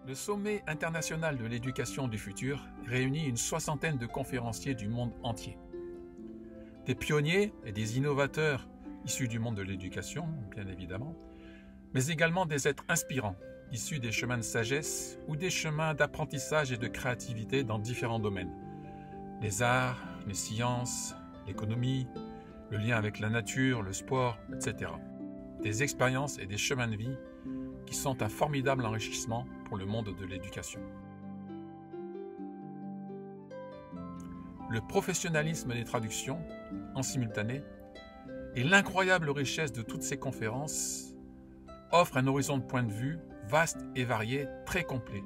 Le Sommet international de l'éducation du futur réunit une soixantaine de conférenciers du monde entier. Des pionniers et des innovateurs issus du monde de l'éducation, bien évidemment, mais également des êtres inspirants, issus des chemins de sagesse ou des chemins d'apprentissage et de créativité dans différents domaines. Les arts, les sciences, l'économie, le lien avec la nature, le sport, etc. Des expériences et des chemins de vie qui sont un formidable enrichissement pour le monde de l'éducation. Le professionnalisme des traductions, en simultané, et l'incroyable richesse de toutes ces conférences offrent un horizon de point de vue vaste et varié, très complet,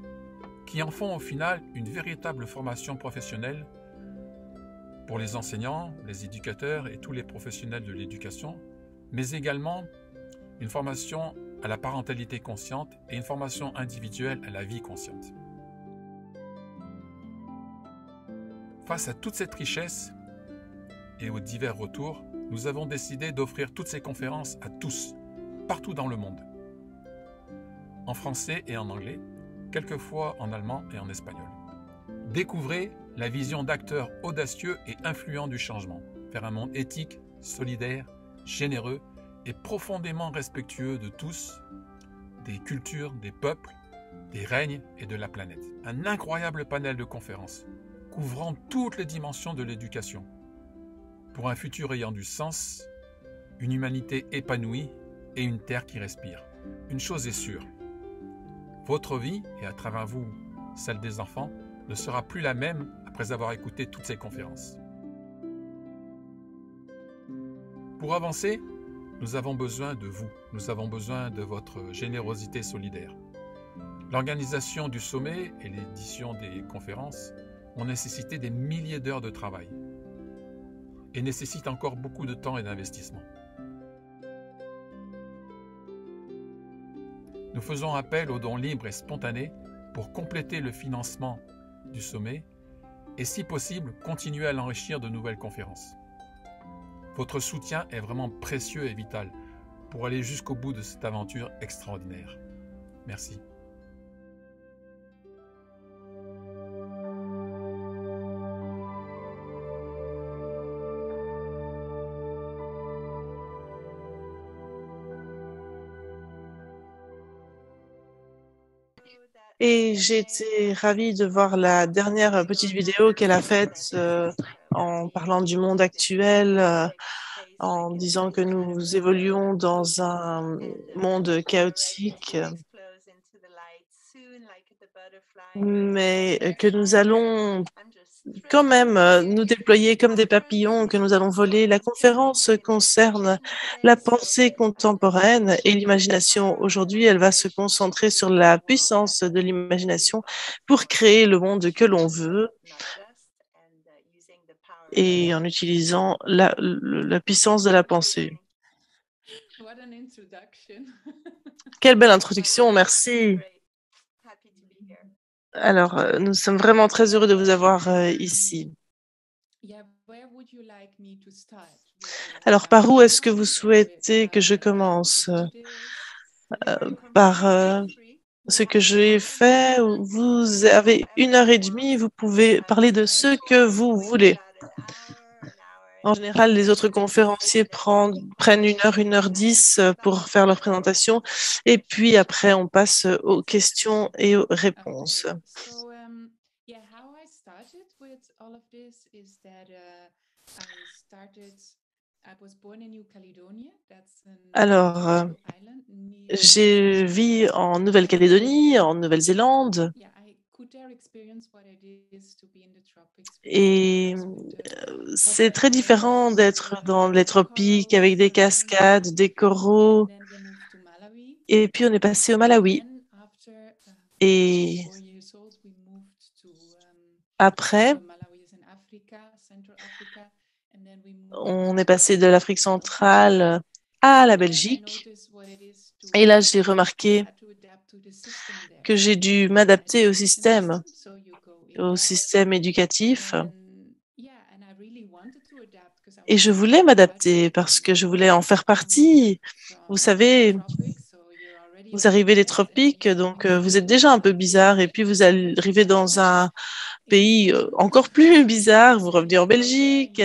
qui en font au final une véritable formation professionnelle pour les enseignants, les éducateurs et tous les professionnels de l'éducation, mais également une formation à la parentalité consciente et une formation individuelle à la vie consciente. Face à toute cette richesse et aux divers retours, nous avons décidé d'offrir toutes ces conférences à tous, partout dans le monde, en français et en anglais, quelquefois en allemand et en espagnol. Découvrez la vision d'acteurs audacieux et influents du changement, vers un monde éthique, solidaire, généreux et profondément respectueux de tous, des cultures, des peuples, des règnes et de la planète. Un incroyable panel de conférences, couvrant toutes les dimensions de l'éducation, pour un futur ayant du sens, une humanité épanouie et une terre qui respire. Une chose est sûre, votre vie, et à travers vous, celle des enfants, ne sera plus la même après avoir écouté toutes ces conférences. Pour avancer, nous avons besoin de vous, nous avons besoin de votre générosité solidaire. L'organisation du sommet et l'édition des conférences ont nécessité des milliers d'heures de travail et nécessitent encore beaucoup de temps et d'investissement. Nous faisons appel aux dons libres et spontanés pour compléter le financement du sommet et, si possible, continuer à l'enrichir de nouvelles conférences. Votre soutien est vraiment précieux et vital pour aller jusqu'au bout de cette aventure extraordinaire. Merci. Et j'ai été ravie de voir la dernière petite vidéo qu'elle a faite en parlant du monde actuel, en disant que nous évoluons dans un monde chaotique, mais que nous allons quand même nous déployer comme des papillons, que nous allons voler. La conférence concerne la pensée contemporaine et l'imagination. Aujourd'hui, elle va se concentrer sur la puissance de l'imagination pour créer le monde que l'on veut et en utilisant la puissance de la pensée. Quelle belle introduction, merci. Alors, nous sommes vraiment très heureux de vous avoir ici. Alors, par où est-ce que vous souhaitez que je commence? Par ce que j'ai fait? Vous avez 1h30, vous pouvez parler de ce que vous voulez. En général, les autres conférenciers prennent 1h, 1h10 pour faire leur présentation et puis après, on passe aux questions et aux réponses. Alors, j'ai vécu en Nouvelle-Calédonie, en Nouvelle-Zélande, et c'est très différent d'être dans les tropiques avec des cascades, des coraux. Et puis on est passé au Malawi. Et après, on est passé de l'Afrique centrale à la Belgique. Et là, j'ai remarqué que j'ai dû m'adapter au système éducatif. Et je voulais m'adapter parce que je voulais en faire partie. Vous savez, Vous arrivez des tropiques, donc vous êtes déjà un peu bizarre, et puis vous arrivez dans un pays encore plus bizarre, vous revenez en Belgique,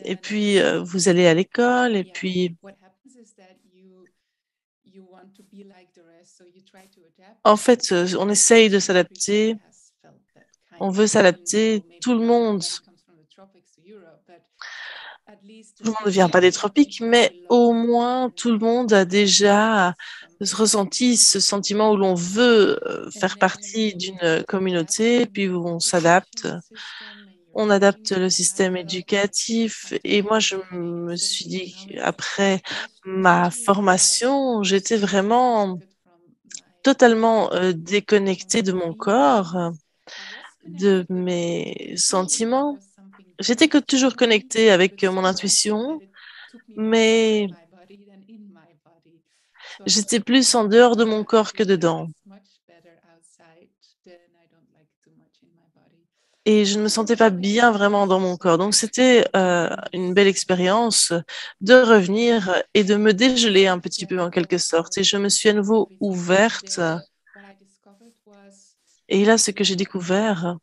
et puis vous allez à l'école, et puis en fait, on essaye de s'adapter, on veut s'adapter, tout le monde ne vient pas des tropiques, mais au moins tout le monde a déjà ressenti ce sentiment où l'on veut faire partie d'une communauté, puis où on s'adapte. On adapte le système éducatif. Et moi, je me suis dit, après ma formation, j'étais vraiment totalement déconnectée de mon corps, de mes sentiments. J'étais que toujours connectée avec mon intuition, mais j'étais plus en dehors de mon corps que dedans. Et je ne me sentais pas bien vraiment dans mon corps. Donc c'était une belle expérience de revenir et de me dégeler un petit peu en quelque sorte. Et je me suis à nouveau ouverte. Et là, ce que j'ai découvert,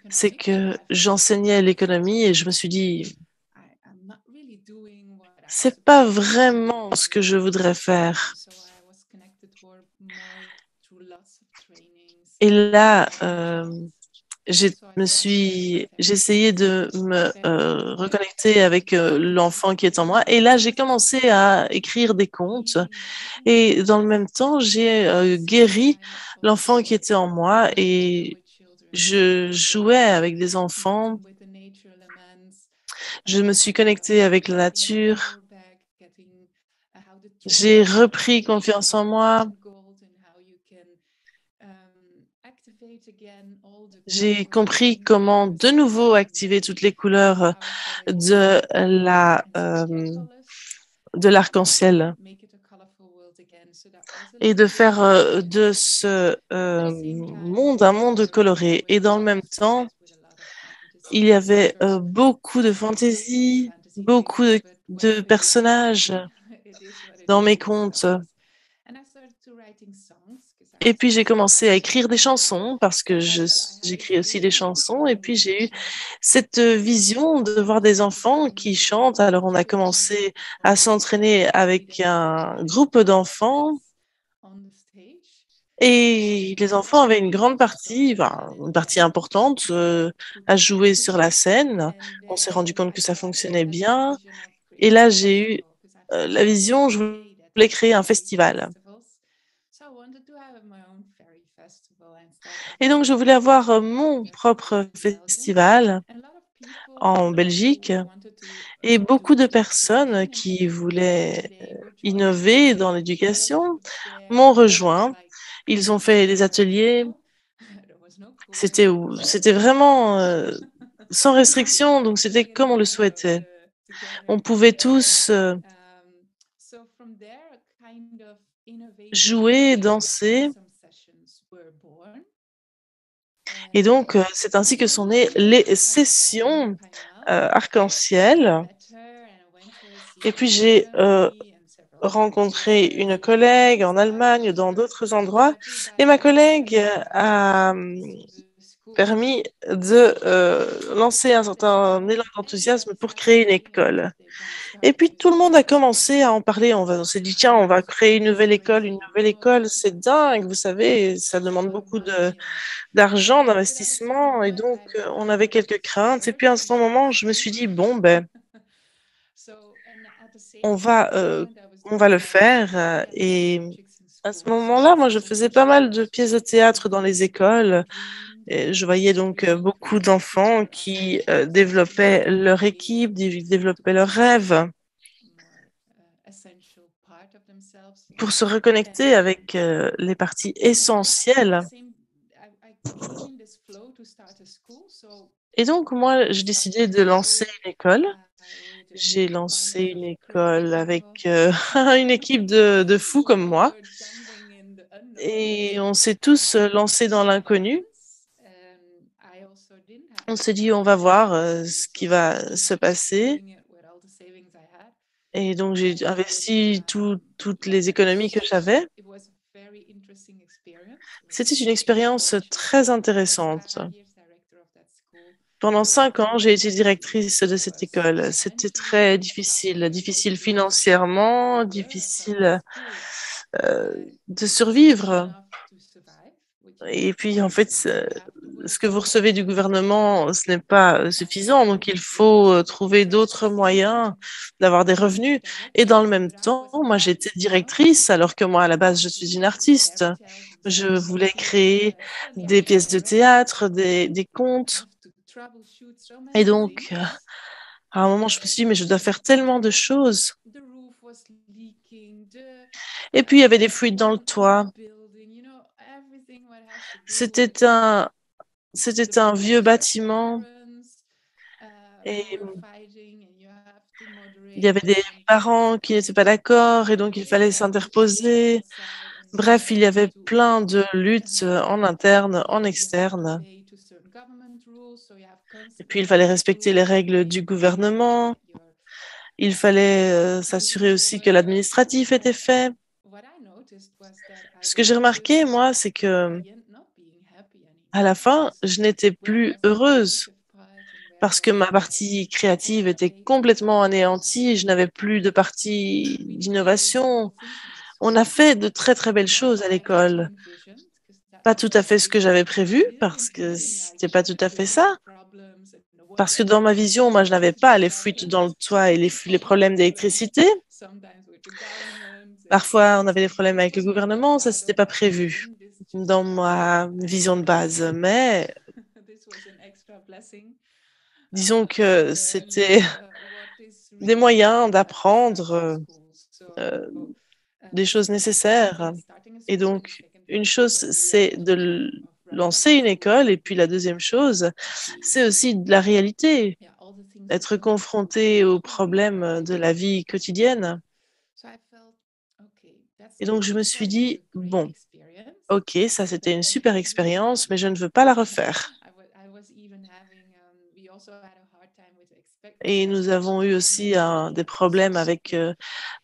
c'est que j'enseignais l'économie et je me suis dit, c'est pas vraiment ce que je voudrais faire. Et là, j'ai essayé de me reconnecter avec l'enfant qui est en moi. Et là, j'ai commencé à écrire des contes. Et dans le même temps, j'ai guéri l'enfant qui était en moi et je jouais avec des enfants. Je me suis connectée avec la nature. J'ai repris confiance en moi. J'ai compris comment de nouveau activer toutes les couleurs de de l'arc-en-ciel et de faire de ce monde un monde coloré. Et dans le même temps, il y avait beaucoup de fantaisie, beaucoup de personnages dans mes contes. Et puis j'ai commencé à écrire des chansons parce que j'écris aussi des chansons. Et puis j'ai eu cette vision de voir des enfants qui chantent. Alors on a commencé à s'entraîner avec un groupe d'enfants. Et les enfants avaient une grande partie, enfin, une partie importante à jouer sur la scène. On s'est rendu compte que ça fonctionnait bien. Et là, j'ai eu la vision, je voulais créer un festival. Et donc, je voulais avoir mon propre festival en Belgique. Et beaucoup de personnes qui voulaient innover dans l'éducation m'ont rejoint. Ils ont fait des ateliers. C'était vraiment sans restriction, donc c'était comme on le souhaitait. On pouvait tous jouer, danser, et donc c'est ainsi que sont nées les sessions arc-en-ciel. Et puis j'ai rencontré une collègue en Allemagne, dans d'autres endroits, et ma collègue a permis de lancer un certain élan d'enthousiasme pour créer une école. Et puis tout le monde a commencé à en parler. On s'est dit, tiens, on va créer une nouvelle école. Une nouvelle école, c'est dingue, vous savez, ça demande beaucoup d'argent, d'investissement. Et donc, on avait quelques craintes. Et puis à un certain moment, je me suis dit, bon, ben, on va, euh, on va le faire. Et à ce moment-là, moi, je faisais pas mal de pièces de théâtre dans les écoles. Et je voyais donc beaucoup d'enfants qui développaient leur équipe, développaient leurs rêves pour se reconnecter avec les parties essentielles. Et donc, moi, j'ai décidé de lancer une école. J'ai lancé une école avec une équipe de fous comme moi. Et on s'est tous lancés dans l'inconnu. On s'est dit, on va voir ce qui va se passer. Et donc, j'ai investi toutes les économies que j'avais. C'était une expérience très intéressante. Pendant 5 ans, j'ai été directrice de cette école. C'était très difficile, difficile financièrement, difficile euh, de survivre. Et puis, en fait, ce que vous recevez du gouvernement, ce n'est pas suffisant. Donc, il faut trouver d'autres moyens d'avoir des revenus. Et dans le même temps, moi, j'étais directrice, alors que moi, à la base, je suis une artiste. Je voulais créer des pièces de théâtre, des contes. Et donc, à un moment, je me suis dit, mais je dois faire tellement de choses. Et puis, il y avait des fuites dans le toit. C'était un, c'était un vieux bâtiment et il y avait des parents qui n'étaient pas d'accord et donc il fallait s'interposer. Bref, il y avait plein de luttes en interne, en externe. Et puis, il fallait respecter les règles du gouvernement. Il fallait s'assurer aussi que l'administratif était fait. Ce que j'ai remarqué, moi, c'est que à la fin, je n'étais plus heureuse parce que ma partie créative était complètement anéantie. Je n'avais plus de partie d'innovation. On a fait de très, très belles choses à l'école. Pas tout à fait ce que j'avais prévu parce que c'était pas tout à fait ça. Parce que dans ma vision, moi, je n'avais pas les fuites dans le toit et les problèmes d'électricité. Parfois, on avait des problèmes avec le gouvernement, ça, c'était pas prévu dans ma vision de base. Mais disons que c'était des moyens d'apprendre euh, des choses nécessaires. Et donc, une chose, c'est de lancer une école, et puis la deuxième chose, c'est aussi de la réalité, être confronté aux problèmes de la vie quotidienne. Et donc, je me suis dit, bon, ok, ça c'était une super expérience, mais je ne veux pas la refaire. Et nous avons eu aussi des problèmes avec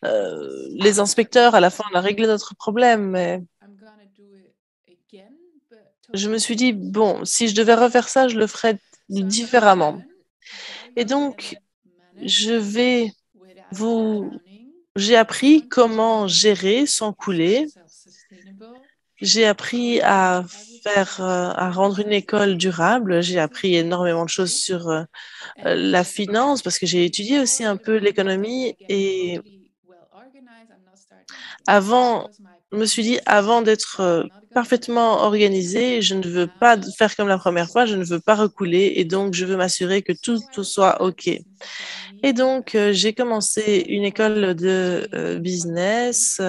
les inspecteurs. À la fin, on a réglé notre problème, mais je me suis dit, bon, si je devais refaire ça, je le ferais différemment. Et donc, je vais vous... J'ai appris comment gérer sans couler. J'ai appris à à rendre une école durable. J'ai appris énormément de choses sur la finance parce que j'ai étudié aussi un peu l'économie et avant, je me suis dit, avant d'être parfaitement organisée, je ne veux pas faire comme la première fois, je ne veux pas recouler et donc je veux m'assurer que tout soit OK. Et donc, j'ai commencé une école de business.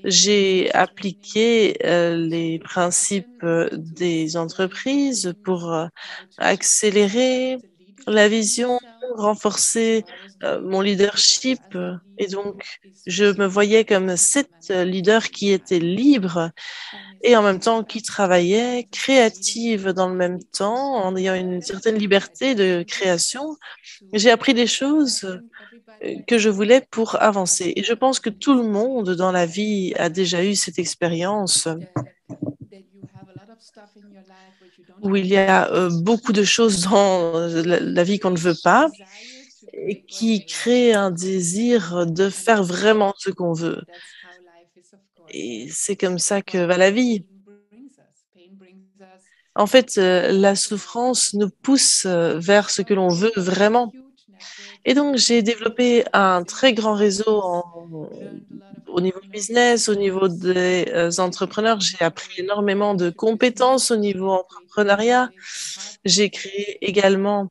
J'ai appliqué les principes des entreprises pour accélérer la vision, renforcer mon leadership. Et donc, je me voyais comme cette leader qui était libre et en même temps qui travaillait, créative dans le même temps, en ayant une certaine liberté de création. J'ai appris des choses que je voulais pour avancer. Et je pense que tout le monde dans la vie a déjà eu cette expérience où il y a beaucoup de choses dans la vie qu'on ne veut pas et qui crée un désir de faire vraiment ce qu'on veut. Et c'est comme ça que va la vie. En fait, la souffrance nous pousse vers ce que l'on veut vraiment. Et donc, j'ai développé un très grand réseau au niveau business, au niveau des entrepreneurs. J'ai appris énormément de compétences au niveau entrepreneuriat. J'ai créé également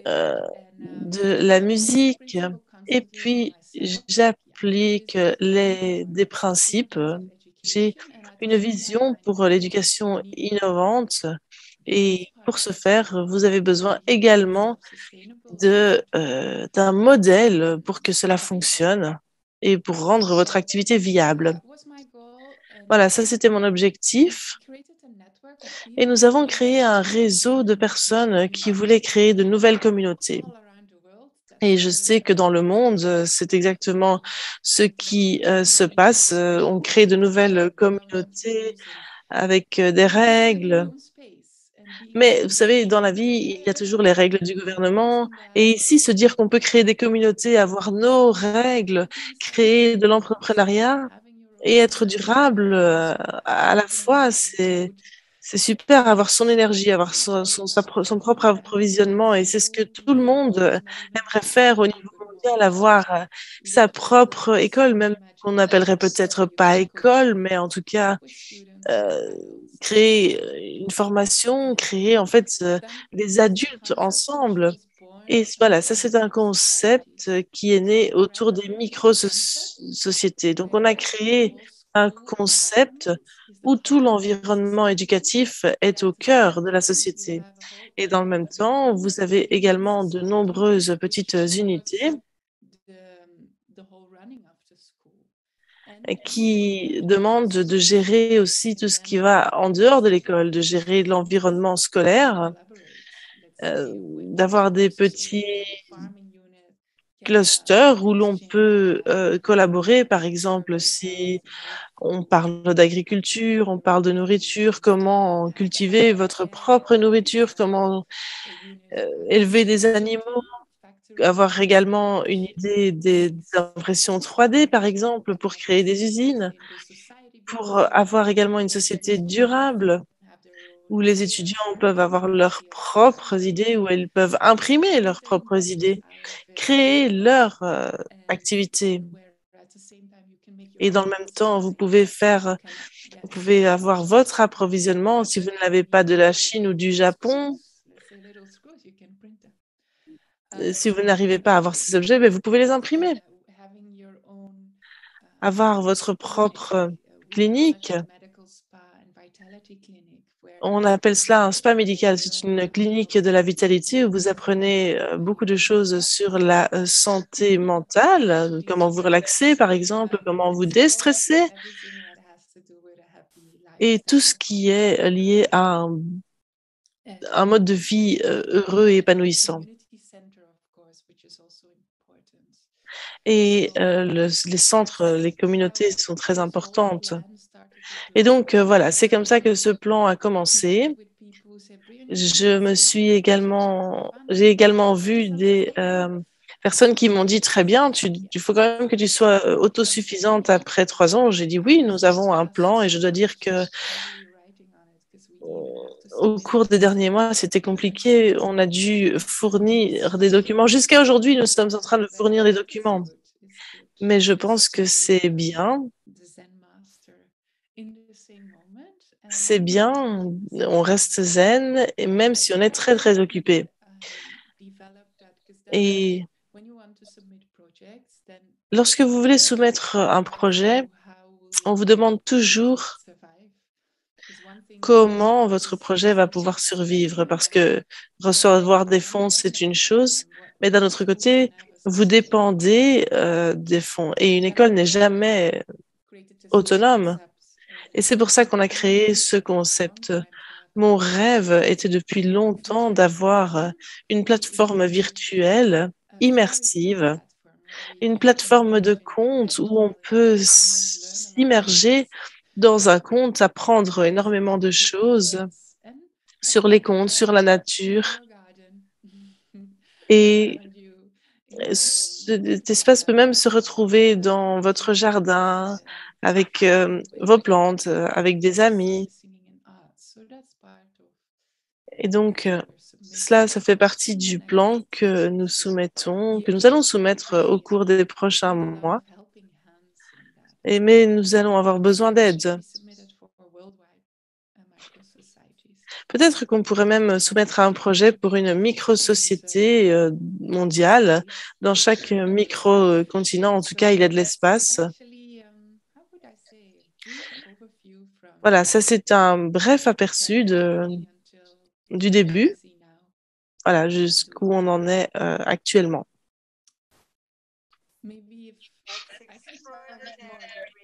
euh, de la musique. Et puis, j'applique des principes. J'ai une vision pour l'éducation innovante. Et pour ce faire, vous avez besoin également d'un modèle pour que cela fonctionne et pour rendre votre activité viable. Voilà, ça c'était mon objectif. Et nous avons créé un réseau de personnes qui voulaient créer de nouvelles communautés. Et je sais que dans le monde, c'est exactement ce qui se passe. On crée de nouvelles communautés avec des règles. Mais vous savez, dans la vie, il y a toujours les règles du gouvernement. Et ici, se dire qu'on peut créer des communautés, avoir nos règles, créer de l'entrepreneuriat et être durable à la fois, c'est super, avoir son énergie, avoir son propre approvisionnement. Et c'est ce que tout le monde aimerait faire au niveau mondial, avoir sa propre école, même qu'on n'appellerait peut-être pas école, mais en tout cas euh, créer une formation, créer en fait des adultes ensemble. Et voilà, ça c'est un concept qui est né autour des micro-sociétés. Donc on a créé un concept où tout l'environnement éducatif est au cœur de la société. Et dans le même temps, vous avez également de nombreuses petites unités qui demandent de gérer aussi tout ce qui va en dehors de l'école, de gérer l'environnement scolaire, d'avoir des petits clusters où l'on peut collaborer. Par exemple, si on parle d'agriculture, on parle de nourriture, comment cultiver votre propre nourriture, comment élever des animaux, avoir également une idée des impressions 3D, par exemple, pour créer des usines, pour avoir également une société durable où les étudiants peuvent avoir leurs propres idées, où ils peuvent imprimer leurs propres idées, créer leur activité. Et dans le même temps, vous pouvez avoir votre approvisionnement. Si vous ne l'avez pas de la Chine ou du Japon, si vous n'arrivez pas à avoir ces objets, ben vous pouvez les imprimer. Avoir votre propre clinique. On appelle cela un spa médical. C'est une clinique de la vitalité où vous apprenez beaucoup de choses sur la santé mentale, comment vous relaxer, par exemple, comment vous déstresser, et tout ce qui est lié à un mode de vie heureux et épanouissant. Et les centres, les communautés sont très importantes. Et donc, voilà, c'est comme ça que ce plan a commencé. J'ai également vu des personnes qui m'ont dit très bien, il faut quand même que tu sois autosuffisante après 3 ans. J'ai dit oui, nous avons un plan et je dois dire que au cours des derniers mois, c'était compliqué. On a dû fournir des documents. Jusqu'à aujourd'hui, nous sommes en train de fournir des documents. Mais je pense que c'est bien. C'est bien, on reste zen, et même si on est très, très occupé. Et lorsque vous voulez soumettre un projet, on vous demande toujours comment votre projet va pouvoir survivre, parce que recevoir des fonds, c'est une chose, mais d'un autre côté, vous dépendez des fonds. Et une école n'est jamais autonome. Et c'est pour ça qu'on a créé ce concept. Mon rêve était depuis longtemps d'avoir une plateforme virtuelle immersive, une plateforme de compte où on peut s'immerger dans un compte, apprendre énormément de choses sur les comptes, sur la nature. Et cet espace peut même se retrouver dans votre jardin, avec vos plantes, avec des amis. Et donc, cela, ça fait partie du plan que nous soumettons, que nous allons soumettre au cours des prochains mois. Mais nous allons avoir besoin d'aide. Peut-être qu'on pourrait même soumettre un projet pour une micro-société mondiale. Dans chaque micro-continent, en tout cas, il y a de l'espace. Voilà, ça c'est un bref aperçu du début, voilà, jusqu'où on en est actuellement.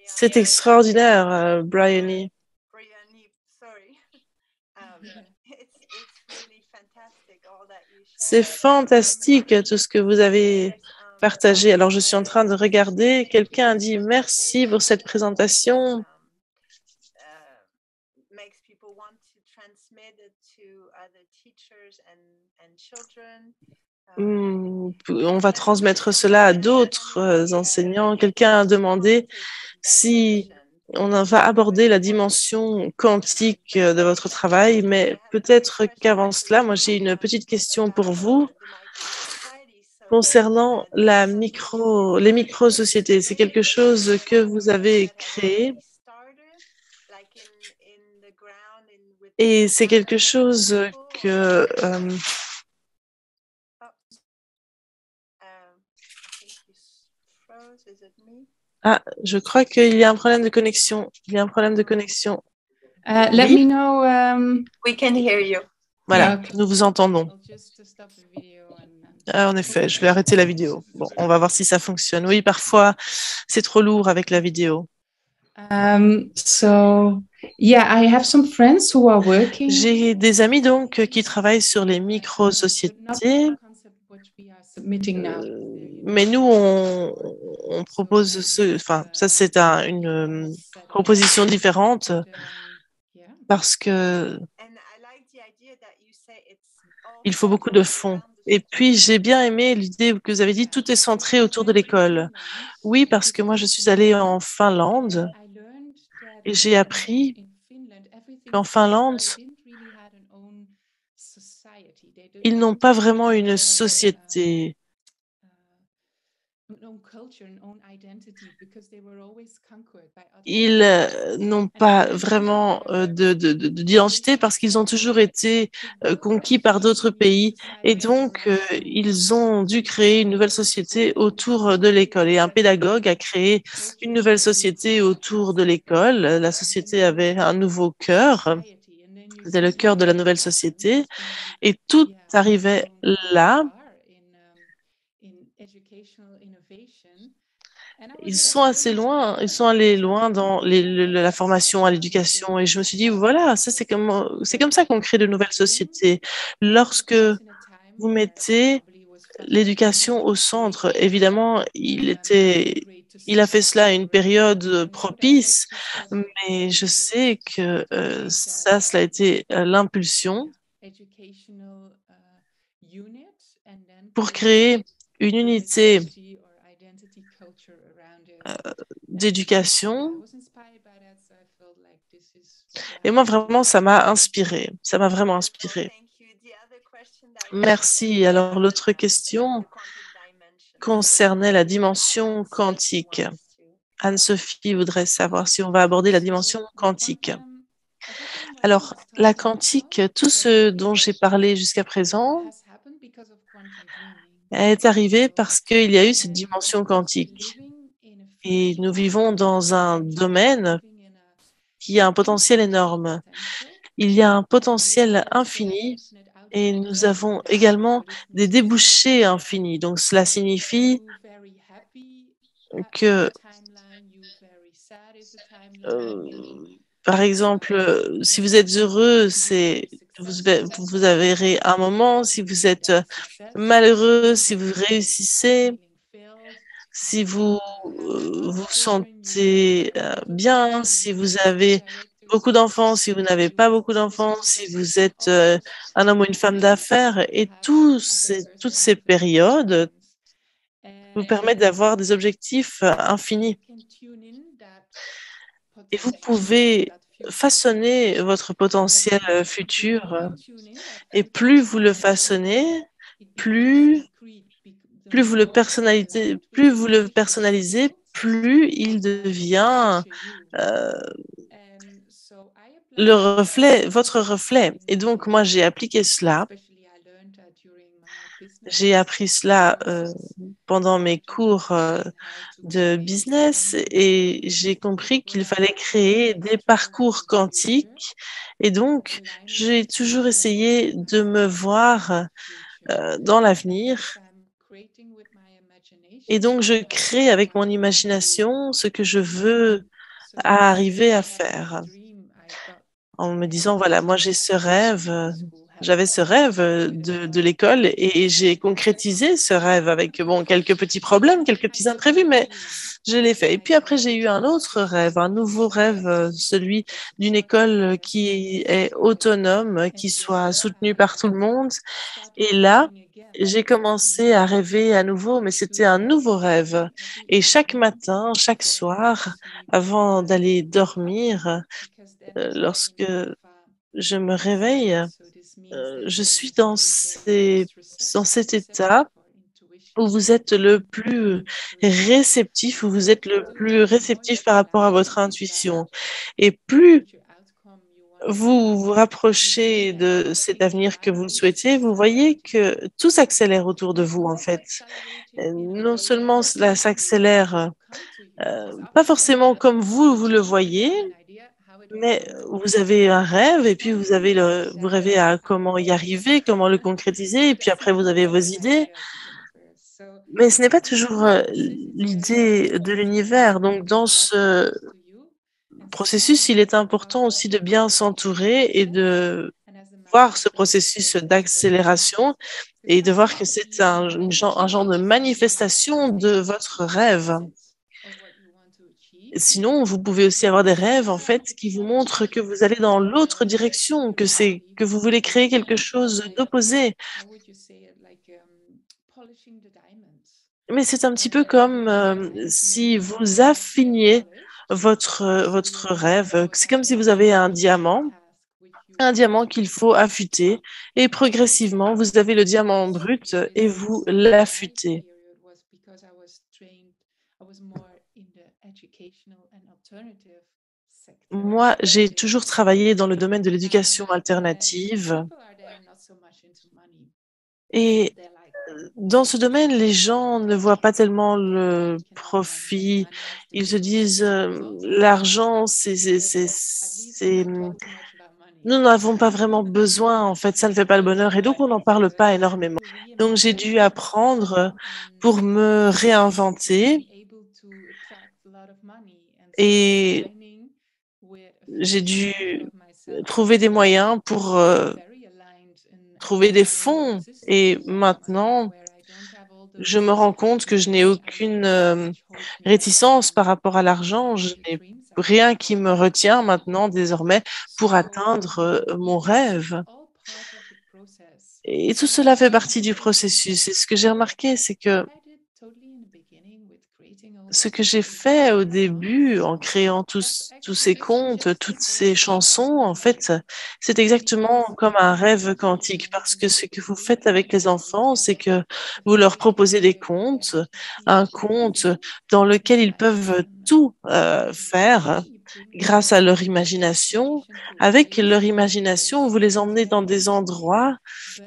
C'est extraordinaire, Bryony. C'est fantastique tout ce que vous avez partagé. Alors, je suis en train de regarder. Quelqu'un a dit merci pour cette présentation. On va transmettre cela à d'autres enseignants. Quelqu'un a demandé si on va aborder la dimension quantique de votre travail, mais peut-être qu'avant cela, moi j'ai une petite question pour vous concernant les micro-sociétés. C'est quelque chose que vous avez créé et c'est quelque chose que ah, je crois qu'il y a un problème de connexion. Il y a un problème de connexion. Let Oui. me know. We can hear you. Voilà, Okay. nous vous entendons. Ah, en effet, je vais arrêter la vidéo. Bon, on va voir si ça fonctionne. Oui, parfois, c'est trop lourd avec la vidéo. So, yeah, I have some friends who are working. J'ai des amis donc qui travaillent sur les micro-sociétés. Mais nous, on propose enfin, ça c'est une proposition différente parce que il faut beaucoup de fonds. Et puis, j'ai bien aimé l'idée que vous avez dit, tout est centré autour de l'école. Oui, parce que moi, je suis allée en Finlande et j'ai appris qu'en Finlande, ils n'ont pas vraiment une société. Ils n'ont pas vraiment d'identité parce qu'ils ont toujours été conquis par d'autres pays et donc ils ont dû créer une nouvelle société autour de l'école. Et un pédagogue a créé une nouvelle société autour de l'école. La société avait un nouveau cœur, c'était le cœur de la nouvelle société et tout arrivait là. Ils sont assez loin, ils sont allés loin dans la formation à l'éducation et je me suis dit, voilà, ça c'est comme ça qu'on crée de nouvelles sociétés. Lorsque vous mettez l'éducation au centre, évidemment, il a fait cela à une période propice, mais je sais que cela a été l'impulsion pour créer une unité d'éducation. Et moi, vraiment, ça m'a inspiré. Ça m'a vraiment inspiré. Merci. Alors, l'autre question concernait la dimension quantique. Anne-Sophie voudrait savoir si on va aborder la dimension quantique. Alors, la quantique, tout ce dont j'ai parlé jusqu'à présent est arrivé parce qu'il y a eu cette dimension quantique. Et nous vivons dans un domaine qui a un potentiel énorme. Il y a un potentiel infini et nous avons également des débouchés infinis. Donc, cela signifie que, par exemple, si vous êtes heureux, vous verrez un moment. Si vous êtes malheureux, si vous réussissez, si vous vous sentez bien, si vous avez beaucoup d'enfants, si vous n'avez pas beaucoup d'enfants, si vous êtes un homme ou une femme d'affaires, et toutes ces périodes vous permettent d'avoir des objectifs infinis. Et vous pouvez façonner votre potentiel futur. Et plus vous le façonnez, plus vous le personnalisez, plus il devient votre reflet. Et donc, moi, j'ai appliqué cela. J'ai appris cela pendant mes cours de business et j'ai compris qu'il fallait créer des parcours quantiques. Et donc, j'ai toujours essayé de me voir dans l'avenir. Et donc, je crée avec mon imagination ce que je veux arriver à faire. En me disant, voilà, moi j'ai ce rêve J'avais ce rêve de l'école et j'ai concrétisé ce rêve avec bon, quelques petits problèmes, quelques petits imprévus, mais je l'ai fait. Et puis après, j'ai eu un autre rêve, un nouveau rêve, celui d'une école qui est autonome, qui soit soutenue par tout le monde. Et là, j'ai commencé à rêver à nouveau, mais c'était un nouveau rêve. Et chaque matin, chaque soir, avant d'aller dormir, lorsque je me réveille, je suis dans cet état où vous êtes le plus réceptif, où vous êtes le plus réceptif par rapport à votre intuition. Et plus vous vous rapprochez de cet avenir que vous souhaitez, vous voyez que tout s'accélère autour de vous, en fait. Non seulement cela s'accélère, pas forcément comme vous le voyez, mais vous avez un rêve et puis vous rêvez à comment y arriver, comment le concrétiser, et puis après vous avez vos idées. Mais ce n'est pas toujours l'idée de l'univers. Donc dans ce processus, il est important aussi de bien s'entourer et de voir ce processus d'accélération et de voir que c'est un genre de manifestation de votre rêve. Sinon, vous pouvez aussi avoir des rêves, en fait, qui vous montrent que vous allez dans l'autre direction, que vous voulez créer quelque chose d'opposé. Mais c'est un petit peu comme si vous affiniez votre rêve. C'est comme si vous avez un diamant qu'il faut affûter et progressivement, vous avez le diamant brut et vous l'affûtez. Moi, j'ai toujours travaillé dans le domaine de l'éducation alternative et dans ce domaine, les gens ne voient pas tellement le profit. Ils se disent, l'argent, nous n'avons pas vraiment besoin, en fait, ça ne fait pas le bonheur et donc on n'en parle pas énormément. Donc j'ai dû apprendre pour me réinventer et j'ai dû trouver des moyens pour trouver des fonds. Et maintenant, je me rends compte que je n'ai aucune réticence par rapport à l'argent. Je n'ai rien qui me retient maintenant désormais pour atteindre mon rêve. Et tout cela fait partie du processus. Et ce que j'ai remarqué, c'est que ce que j'ai fait au début en créant tous ces contes, toutes ces chansons, en fait, c'est exactement comme un rêve quantique parce que ce que vous faites avec les enfants, c'est que vous leur proposez des contes, un conte dans lequel ils peuvent tout faire grâce à leur imagination. Avec leur imagination, vous les emmenez dans des endroits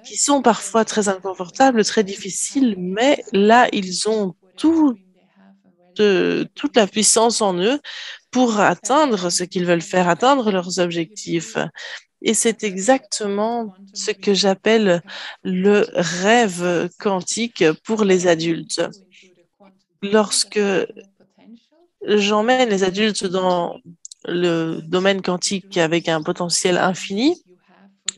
qui sont parfois très inconfortables, très difficiles, mais là, ils ont toute la puissance en eux pour atteindre ce qu'ils veulent faire, atteindre leurs objectifs. Et c'est exactement ce que j'appelle le rêve quantique pour les adultes. Lorsque j'emmène les adultes dans le domaine quantique avec un potentiel infini,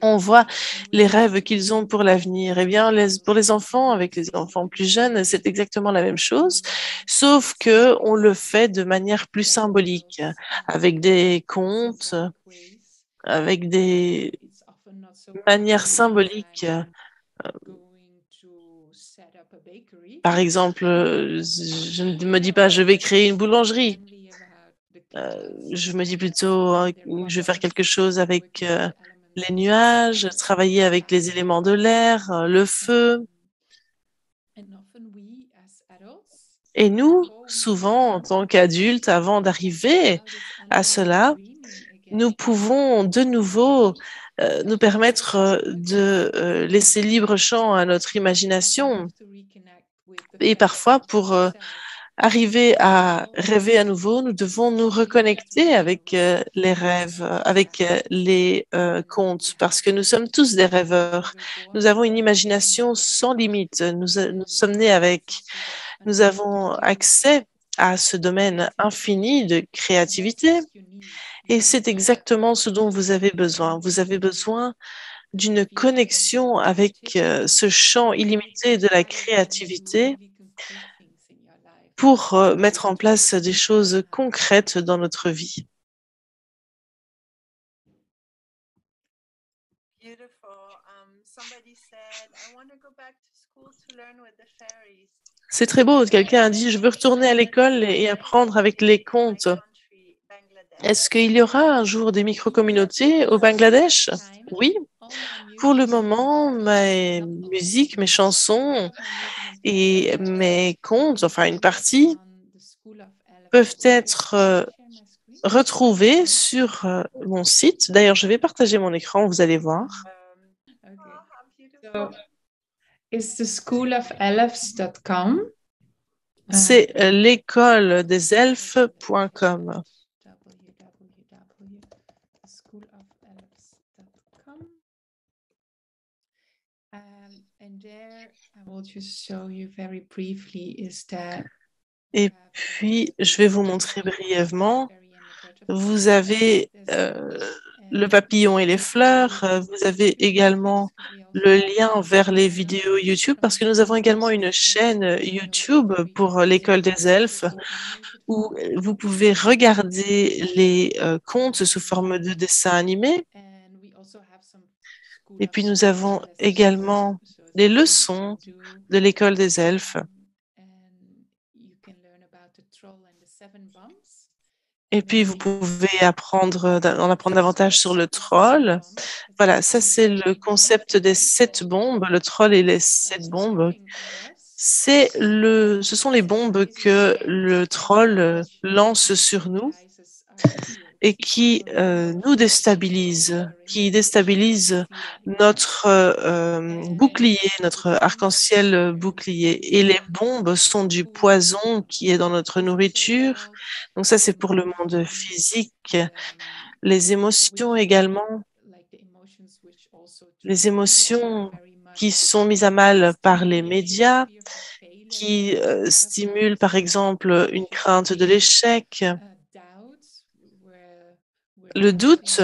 on voit les rêves qu'ils ont pour l'avenir. Eh bien, pour les enfants, avec les enfants plus jeunes, c'est exactement la même chose, sauf que on le fait de manière plus symbolique, avec des contes, avec des manières symboliques. Par exemple, je ne me dis pas je vais créer une boulangerie. Je me dis plutôt je vais faire quelque chose avec les nuages, travailler avec les éléments de l'air, le feu. Et nous, souvent, en tant qu'adultes, avant d'arriver à cela, nous pouvons de nouveau nous permettre de laisser libre champ à notre imagination. Et parfois, pour arriver à rêver à nouveau, nous devons nous reconnecter avec les rêves, avec les contes, parce que nous sommes tous des rêveurs. Nous avons une imagination sans limite. Nous sommes nés avec. Nous avons accès à ce domaine infini de créativité et c'est exactement ce dont vous avez besoin. Vous avez besoin d'une connexion avec ce champ illimité de la créativité pour mettre en place des choses concrètes dans notre vie. C'est très beau. Quelqu'un a dit, je veux retourner à l'école et apprendre avec les contes. Est-ce qu'il y aura un jour des micro-communautés au Bangladesh? Oui. Pour le moment, mes musiques, mes chansons et mes contes, enfin une partie, peuvent être retrouvées sur mon site. D'ailleurs, je vais partager mon écran, vous allez voir. So, it's the schoolofelves.com. C'est l'école des elfes.com. Schoolofelves.com. And there I will just show you very briefly is that Et puis, je vais vous montrer brièvement. Vous avez le papillon et les fleurs. Vous avez également le lien vers les vidéos YouTube parce que nous avons également une chaîne YouTube pour l'école des elfes où vous pouvez regarder les contes sous forme de dessins animés. Et puis, nous avons également les leçons de l'école des elfes. Et puis, vous pouvez en apprendre davantage sur le troll. Voilà, ça c'est le concept des 7 bombes, le troll et les 7 bombes. Ce sont les bombes que le troll lance sur nous et qui nous déstabilisent, qui déstabilisent notre bouclier, notre arc-en-ciel bouclier. Et les bombes sont du poison qui est dans notre nourriture. Donc ça, c'est pour le monde physique. Les émotions également, les émotions qui sont mises à mal par les médias, qui stimulent par exemple une crainte de l'échec, le doute,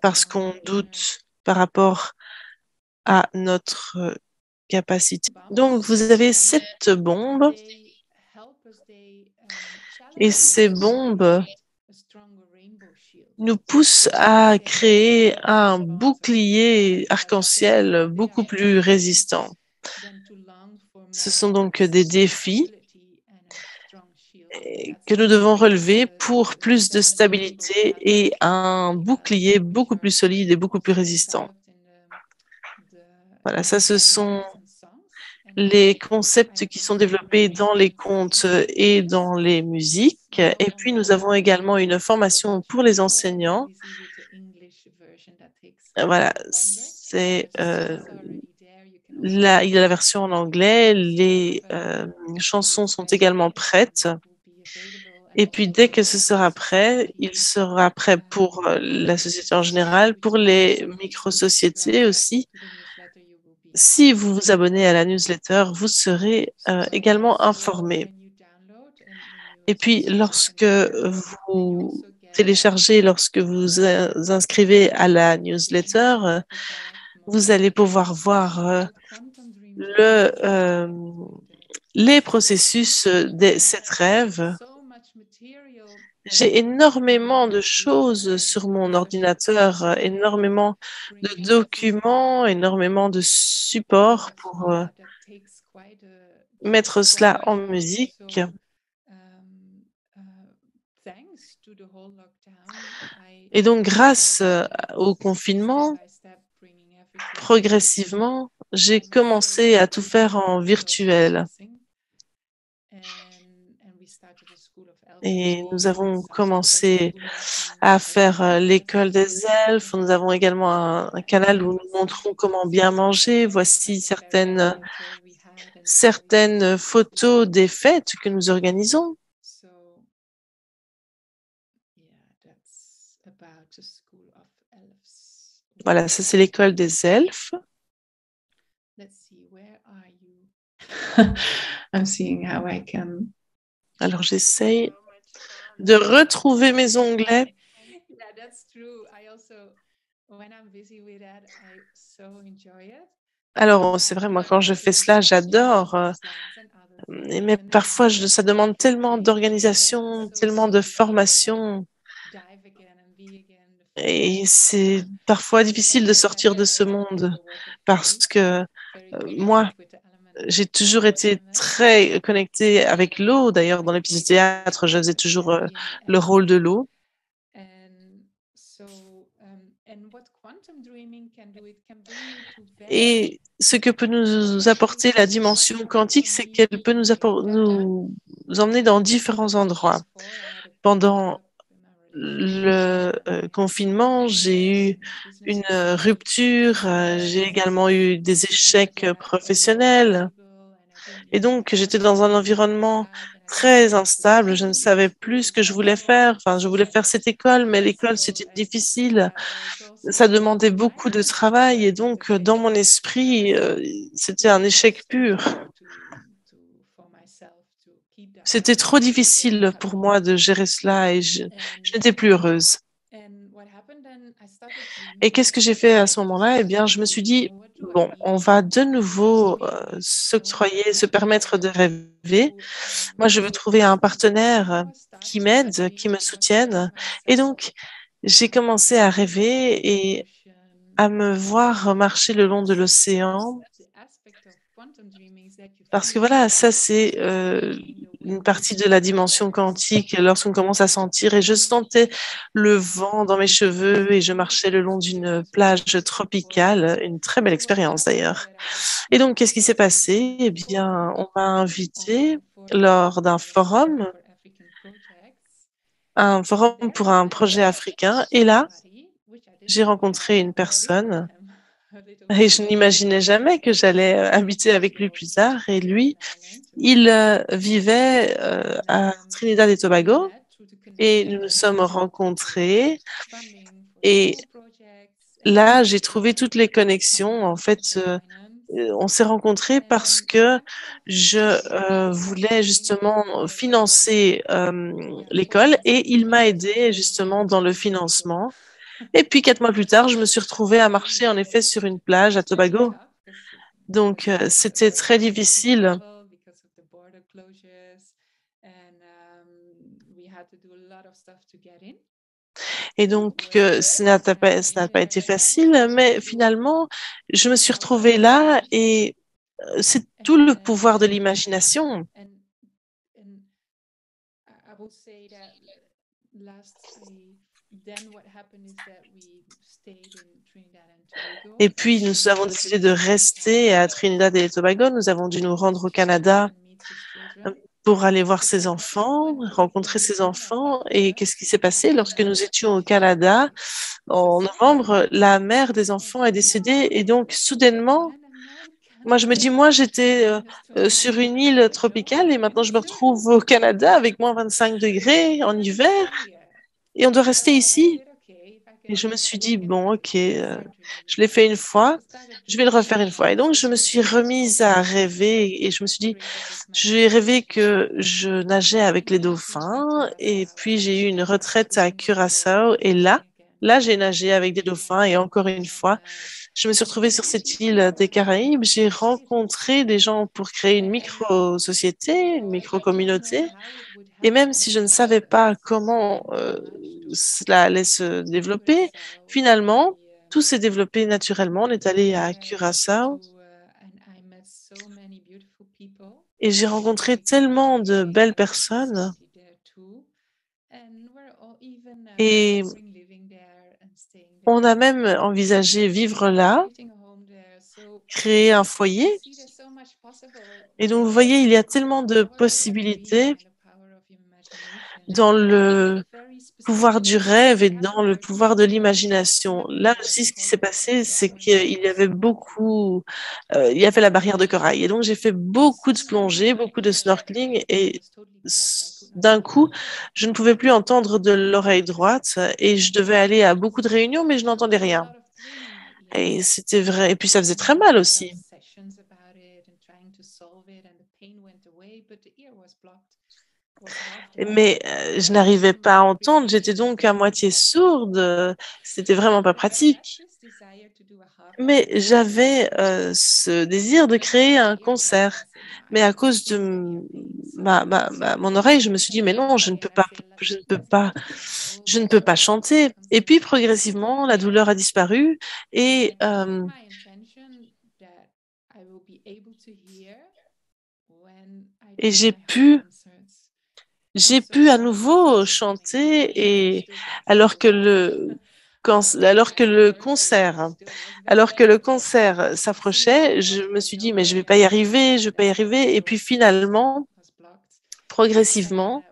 parce qu'on doute par rapport à notre capacité. Donc, vous avez 7 bombes et ces bombes nous poussent à créer un bouclier arc-en-ciel beaucoup plus résistant. Ce sont donc des défis que nous devons relever pour plus de stabilité et un bouclier beaucoup plus solide et beaucoup plus résistant. Voilà, ça ce sont les concepts qui sont développés dans les contes et dans les musiques. Et puis nous avons également une formation pour les enseignants. Voilà, il y a la version en anglais, les chansons sont également prêtes. Et puis, dès que ce sera prêt, il sera prêt pour la société en général, pour les micro-sociétés aussi. Si vous vous abonnez à la newsletter, vous serez également informé. Et puis, lorsque vous téléchargez, lorsque vous inscrivez à la newsletter, vous allez pouvoir voir les processus des 7 rêves. J'ai énormément de choses sur mon ordinateur, énormément de documents, énormément de supports pour mettre cela en musique. Et donc, grâce au confinement, progressivement, j'ai commencé à tout faire en virtuel. Et nous avons commencé à faire l'école des elfes. Nous avons également un canal où nous montrons comment bien manger. Voici certaines photos des fêtes que nous organisons. Voilà, ça c'est l'école des elfes. I'm seeing how I can. Alors j'essaye de retrouver mes onglets. Alors, c'est vrai, moi, quand je fais cela, j'adore. Mais parfois, ça demande tellement d'organisation, tellement de formation. Et c'est parfois difficile de sortir de ce monde parce que moi, j'ai toujours été très connectée avec l'eau. D'ailleurs, dans les pièces de théâtre, je faisais toujours le rôle de l'eau. Et ce que peut nous apporter la dimension quantique, c'est qu'elle peut nous emmener dans différents endroits. Pendant le confinement, j'ai eu une rupture, j'ai également eu des échecs professionnels. Et donc, j'étais dans un environnement très instable. Je ne savais plus ce que je voulais faire. Enfin, je voulais faire cette école, mais l'école, c'était difficile. Ça demandait beaucoup de travail. Et donc, dans mon esprit, c'était un échec pur. C'était trop difficile pour moi de gérer cela et je n'étais plus heureuse. Et qu'est-ce que j'ai fait à ce moment-là? Eh bien, je me suis dit, bon, on va de nouveau s'octroyer, se permettre de rêver. Moi, je veux trouver un partenaire qui m'aide, qui me soutienne. Et donc, j'ai commencé à rêver et à me voir marcher le long de l'océan. Parce que voilà, ça, c'est une partie de la dimension quantique lorsqu'on commence à sentir. Et je sentais le vent dans mes cheveux et je marchais le long d'une plage tropicale, une très belle expérience d'ailleurs. Et donc, qu'est-ce qui s'est passé? Eh bien, on m'a invité lors d'un forum, un forum pour un projet africain. Et là, j'ai rencontré une personne et je n'imaginais jamais que j'allais habiter avec lui plus tard. Et lui, il vivait à Trinidad et Tobago et nous nous sommes rencontrés. Et là, j'ai trouvé toutes les connexions. En fait, on s'est rencontrés parce que je voulais justement financer l'école et il m'a aidé justement dans le financement. Et puis 4 mois plus tard, je me suis retrouvée à marcher en effet sur une plage à Tobago. Donc c'était très difficile. Et donc, ça n'a pas été facile, mais finalement, je me suis retrouvée là et c'est tout le pouvoir de l'imagination. Et puis, nous avons décidé de rester à Trinidad et Tobago. Nous avons dû nous rendre au Canada pour aller voir ses enfants, rencontrer ses enfants. Et qu'est-ce qui s'est passé lorsque nous étions au Canada en novembre? La mère des enfants est décédée et donc soudainement, moi je me dis, moi j'étais sur une île tropicale et maintenant je me retrouve au Canada avec moins 25 degrés en hiver et on doit rester ici. Et je me suis dit, bon, ok, je l'ai fait une fois, je vais le refaire une fois. Et donc, je me suis remise à rêver et je me suis dit, j'ai rêvé que je nageais avec les dauphins et puis j'ai eu une retraite à Curaçao et là, j'ai nagé avec des dauphins et encore une fois, je me suis retrouvée sur cette île des Caraïbes. J'ai rencontré des gens pour créer une micro-société, une micro-communauté. Et même si je ne savais pas comment cela allait se développer, finalement, tout s'est développé naturellement. On est allé à Curaçao et j'ai rencontré tellement de belles personnes. Et on a même envisagé vivre là, créer un foyer. Et donc, vous voyez, il y a tellement de possibilités dans le pouvoir du rêve et dans le pouvoir de l'imagination. Là aussi, ce qui s'est passé, c'est qu'il y avait il y avait la barrière de corail. Et donc, j'ai fait beaucoup de plongées, beaucoup de snorkeling et d'un coup, je ne pouvais plus entendre de l'oreille droite et je devais aller à beaucoup de réunions, mais je n'entendais rien. Et c'était vrai. Et puis, ça faisait très mal aussi. Mais je n'arrivais pas à entendre, j'étais donc à moitié sourde, c'était vraiment pas pratique. Mais j'avais ce désir de créer un concert. Mais à cause de mon oreille, je me suis dit, mais non, je ne peux pas, je ne peux pas, je ne peux pas chanter. Et puis progressivement, la douleur a disparu et, euh, et j'ai pu à nouveau chanter et alors que alors que le concert, alors que le concert s'approchait, je me suis dit, mais je vais pas y arriver, je vais pas y arriver. Et puis finalement, progressivement,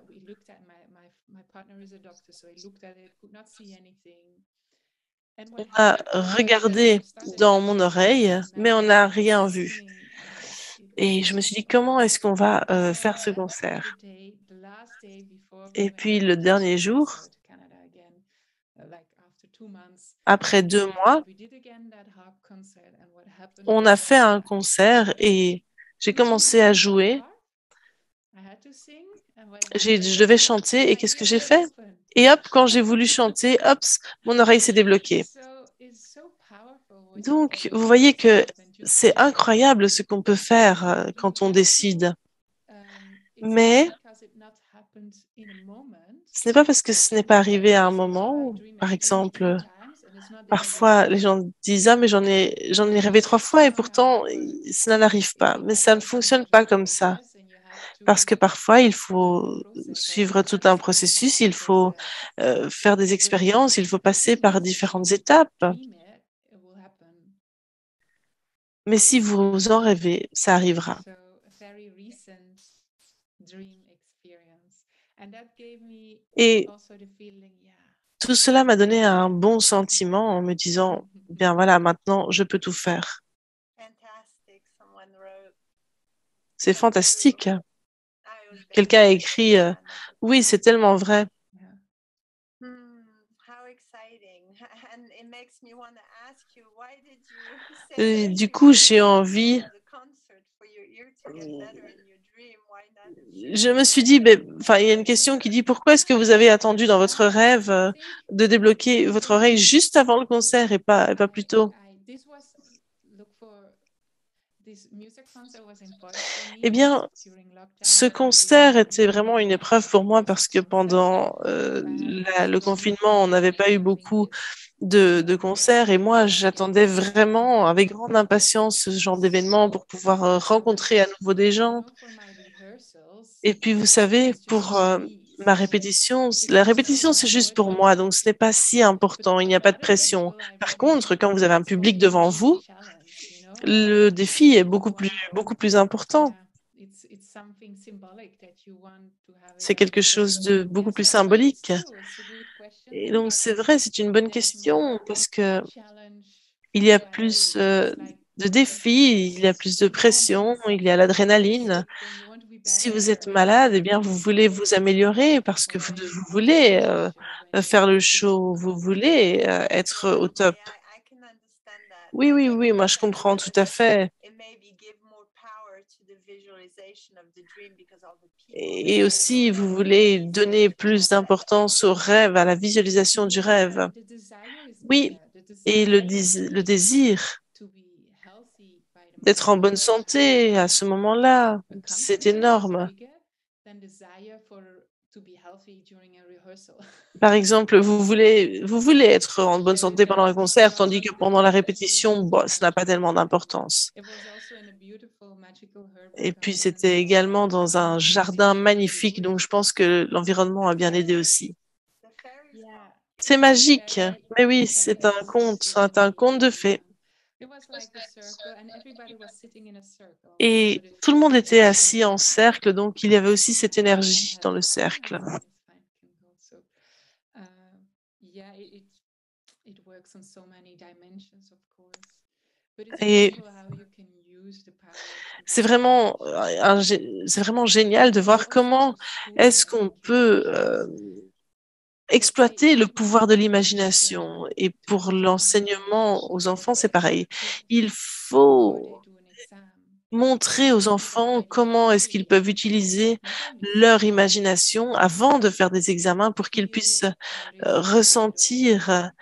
on a regardé dans mon oreille, mais on n'a rien vu. Et je me suis dit, comment est-ce qu'on va faire ce concert? Et puis le dernier jour, après 2 mois, on a fait un concert et j'ai commencé à jouer. Je devais chanter et qu'est-ce que j'ai fait? Et hop, quand j'ai voulu chanter, hop, mon oreille s'est débloquée. Donc, vous voyez que c'est incroyable ce qu'on peut faire quand on décide. Mais ce n'est pas parce que ce n'est pas arrivé à un moment, par exemple, parfois les gens disent, ah, mais j'en ai rêvé 3 fois et pourtant, ça n'arrive pas. Mais ça ne fonctionne pas comme ça. Parce que parfois, il faut suivre tout un processus, il faut faire des expériences, il faut passer par différentes étapes. Mais si vous en rêvez, ça arrivera. Et tout cela m'a donné un bon sentiment en me disant, bien voilà, maintenant, je peux tout faire. C'est fantastique. Quelqu'un a écrit, oui, c'est tellement vrai. Et du coup, j'ai envie. Je me suis dit, ben, enfin, il y a une question qui dit pourquoi est-ce que vous avez attendu dans votre rêve de débloquer votre oreille juste avant le concert et pas plus tôt? Eh bien, ce concert était vraiment une épreuve pour moi parce que pendant le confinement, on n'avait pas eu beaucoup de concerts et moi, j'attendais vraiment avec grande impatience ce genre d'événement pour pouvoir rencontrer à nouveau des gens. Et puis, vous savez, pour ma répétition, la répétition, c'est juste pour moi, donc ce n'est pas si important, il n'y a pas de pression. Par contre, quand vous avez un public devant vous, le défi est beaucoup plus important. C'est quelque chose de beaucoup plus symbolique. Et donc, c'est vrai, c'est une bonne question parce que il y a plus de défis, il y a plus de pression, il y a l'adrénaline. Si vous êtes malade, eh bien, vous voulez vous améliorer parce que vous voulez faire le show, vous voulez être au top. Oui, oui, oui, moi je comprends tout à fait. Et aussi, vous voulez donner plus d'importance au rêve, à la visualisation du rêve. Oui, et le désir d'être en bonne santé à ce moment-là, c'est énorme. Par exemple, vous voulez être en bonne santé pendant un concert, tandis que pendant la répétition, bon, ça n'a pas tellement d'importance. Et puis, c'était également dans un jardin magnifique, donc je pense que l'environnement a bien aidé aussi. C'est magique, mais oui, c'est un conte de fées. Et tout le monde était assis en cercle, donc il y avait aussi cette énergie dans le cercle. Et c'est vraiment génial de voir comment est-ce qu'on peut exploiter le pouvoir de l'imagination. Et pour l'enseignement aux enfants, c'est pareil. Il faut montrer aux enfants comment est-ce qu'ils peuvent utiliser leur imagination avant de faire des examens pour qu'ils puissent ressentir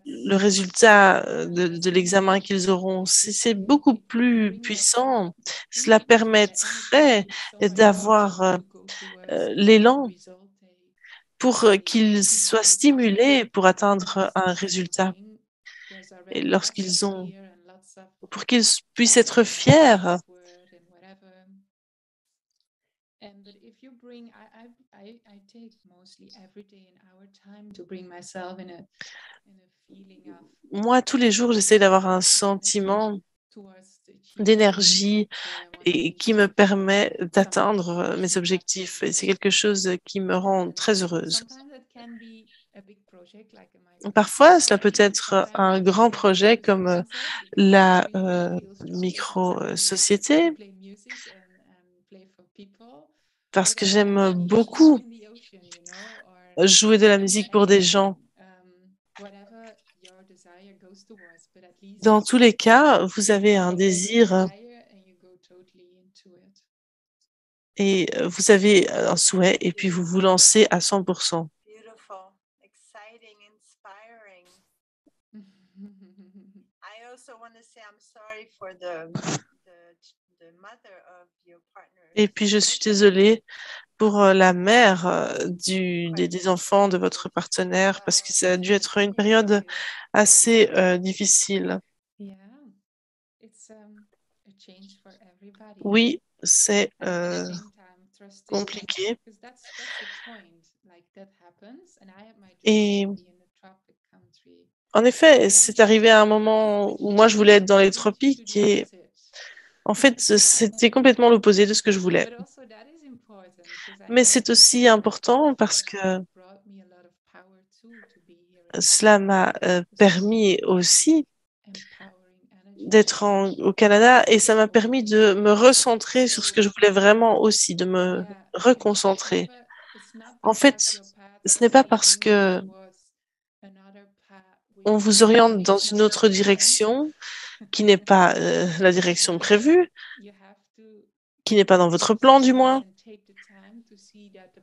le résultat de l'examen qu'ils auront. C'est beaucoup plus puissant. Cela permettrait d'avoir l'élan pour qu'ils soient stimulés pour atteindre un résultat. Et lorsqu'ils ont, pour qu'ils puissent être fiers. Moi, tous les jours, j'essaie d'avoir un sentiment d'énergie et qui me permet d'atteindre mes objectifs. Et c'est quelque chose qui me rend très heureuse. Parfois, cela peut être un grand projet comme la micro-société, parce que j'aime beaucoup jouer de la musique pour des gens. Dans tous les cas, vous avez un désir et vous avez un souhait et puis vous vous lancez à 100%. Et puis je suis désolée pour la mère des enfants de votre partenaire parce que ça a dû être une période assez difficile. Oui, c'est compliqué. Et en effet, c'est arrivé à un moment où moi je voulais être dans les tropiques et en fait, c'était complètement l'opposé de ce que je voulais. Mais c'est aussi important parce que cela m'a permis aussi d'être au Canada et ça m'a permis de me recentrer sur ce que je voulais vraiment aussi, de me reconcentrer. En fait, ce n'est pas parce que on vous oriente dans une autre direction qui n'est pas la direction prévue, qui n'est pas dans votre plan du moins,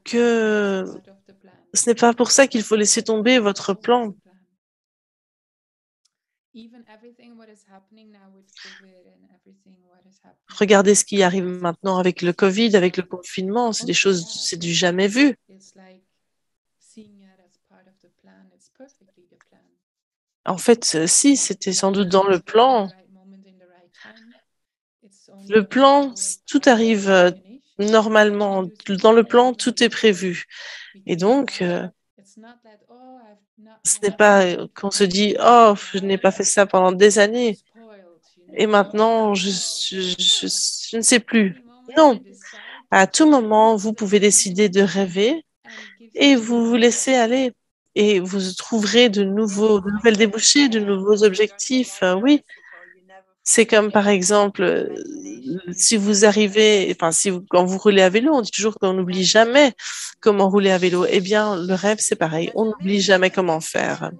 que ce n'est pas pour ça qu'il faut laisser tomber votre plan. Regardez ce qui arrive maintenant avec le Covid, avec le confinement, c'est des choses, c'est du jamais vu. En fait, si, c'était sans doute dans le plan. Le plan, tout arrive normalement. Dans le plan, tout est prévu. Et donc, ce n'est pas qu'on se dit, oh, je n'ai pas fait ça pendant des années. Et maintenant, je ne sais plus. Non, à tout moment, vous pouvez décider de rêver et vous vous laissez aller. Et vous trouverez de nouvelles débouchés, de nouveaux objectifs. Oui, c'est comme par exemple, si vous arrivez, enfin, quand vous roulez à vélo, on dit toujours qu'on n'oublie jamais comment rouler à vélo. Eh bien, le rêve, c'est pareil. On n'oublie jamais comment faire.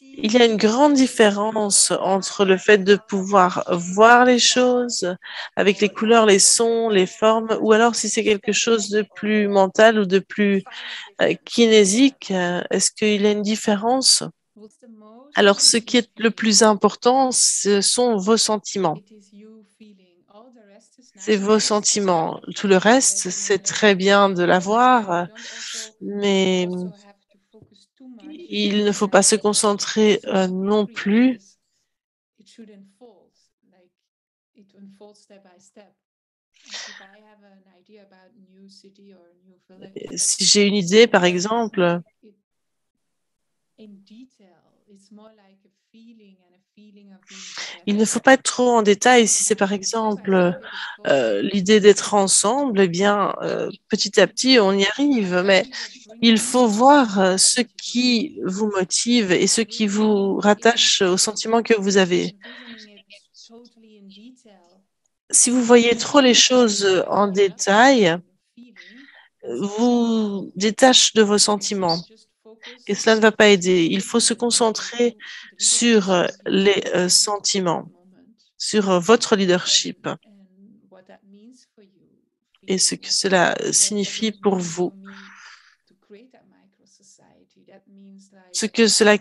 Il y a une grande différence entre le fait de pouvoir voir les choses avec les couleurs, les sons, les formes, ou alors si c'est quelque chose de plus mental ou de plus kinésique, est-ce qu'il y a une différence? Alors, ce qui est le plus important, ce sont vos sentiments. C'est vos sentiments. Tout le reste, c'est très bien de l'avoir, mais il ne faut pas se concentrer non plus. Si j'ai une idée, par exemple, il ne faut pas être trop en détail. Si c'est par exemple l'idée d'être ensemble, eh bien, petit à petit, on y arrive. Mais il faut voir ce qui vous motive et ce qui vous rattache aux sentiments que vous avez. Si vous voyez trop les choses en détail, vous détache de vos sentiments. et cela ne va pas aider. Il faut se concentrer sur les sentiments, sur votre leadership et ce que cela signifie pour vous. Ce que cela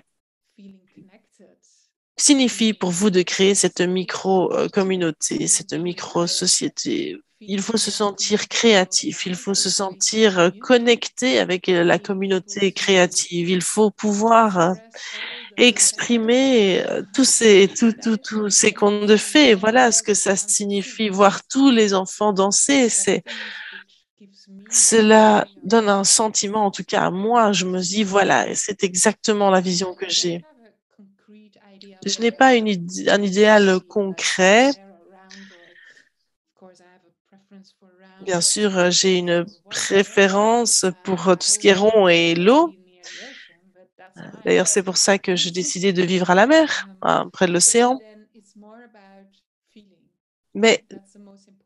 signifie pour vous de créer cette micro-communauté, cette micro-société. Il faut se sentir créatif, il faut se sentir connecté avec la communauté créative. Il faut pouvoir exprimer tous ces contes de fées. Voilà ce que ça signifie, voir tous les enfants danser. Cela donne un sentiment, en tout cas à moi, je me dis, voilà, c'est exactement la vision que j'ai. Je n'ai pas un idéal concret. Bien sûr, j'ai une préférence pour tout ce qui est rond et l'eau. D'ailleurs, c'est pour ça que j'ai décidé de vivre à la mer, près de l'océan. Mais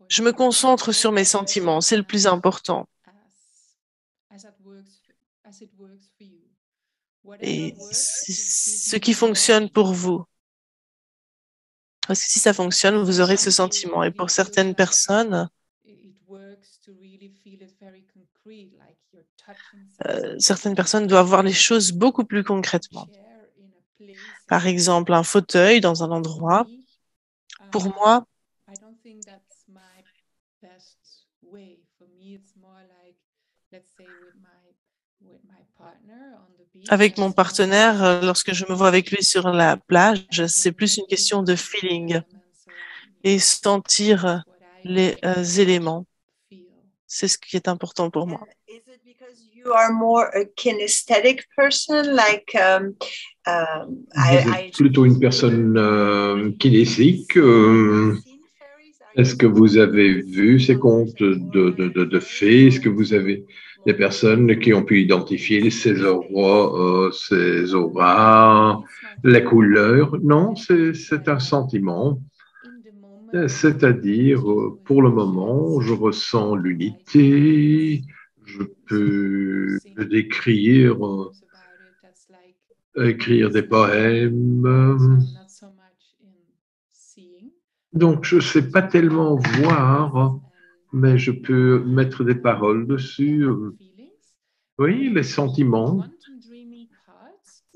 je me concentre sur mes sentiments, c'est le plus important. Et ce qui fonctionne pour vous. Parce que si ça fonctionne, vous aurez ce sentiment. Et pour certaines personnes, certaines personnes doivent voir les choses beaucoup plus concrètement. Par exemple, un fauteuil dans un endroit. Pour moi, avec mon partenaire, lorsque je me vois avec lui sur la plage, c'est plus une question de feeling et sentir les éléments. C'est ce qui est important pour moi. You are more a kinesthetic person, like vous êtes plutôt une personne kinésique. Est-ce que vous avez vu ces contes de fées? Est-ce que vous avez des personnes qui ont pu identifier ces auras, les couleurs? Non, c'est un sentiment. C'est-à-dire, pour le moment, je ressens l'unité, je peux écrire des poèmes. Donc, je ne sais pas tellement voir, mais je peux mettre des paroles dessus. Oui, les sentiments,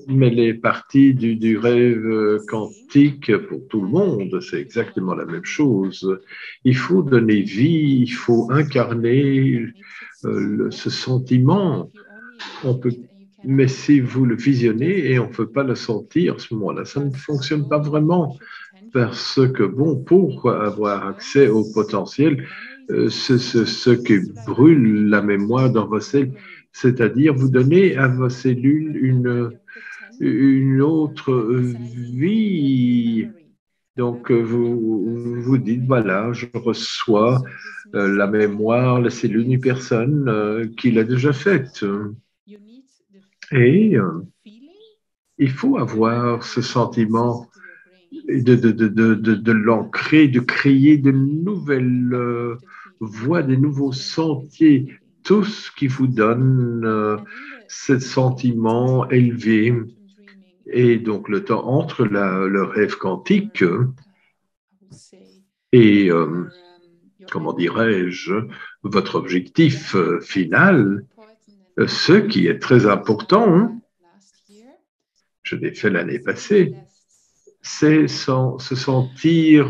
mais les parties du rêve quantique pour tout le monde, c'est exactement la même chose. Il faut donner vie, il faut incarner ce sentiment. Mais si vous le visionnez et on ne peut pas le sentir à ce moment-là, ça ne fonctionne pas vraiment. Parce que, bon, pour avoir accès au potentiel, ce qui brûle la mémoire dans vos cellules, c'est-à-dire vous donnez à vos cellules une autre vie. Donc, vous dites, voilà, je reçois la mémoire, la cellule d'une personne qui l'a déjà faite. Et il faut avoir ce sentiment de l'ancrer, de créer de nouvelles voies, de nouveaux sentiers, tout ce qui vous donne ce sentiment élevé. Et donc, le temps entre le rêve quantique et, comment dirais-je, votre objectif final, ce qui est très important, je l'ai fait l'année passée, c'est se sentir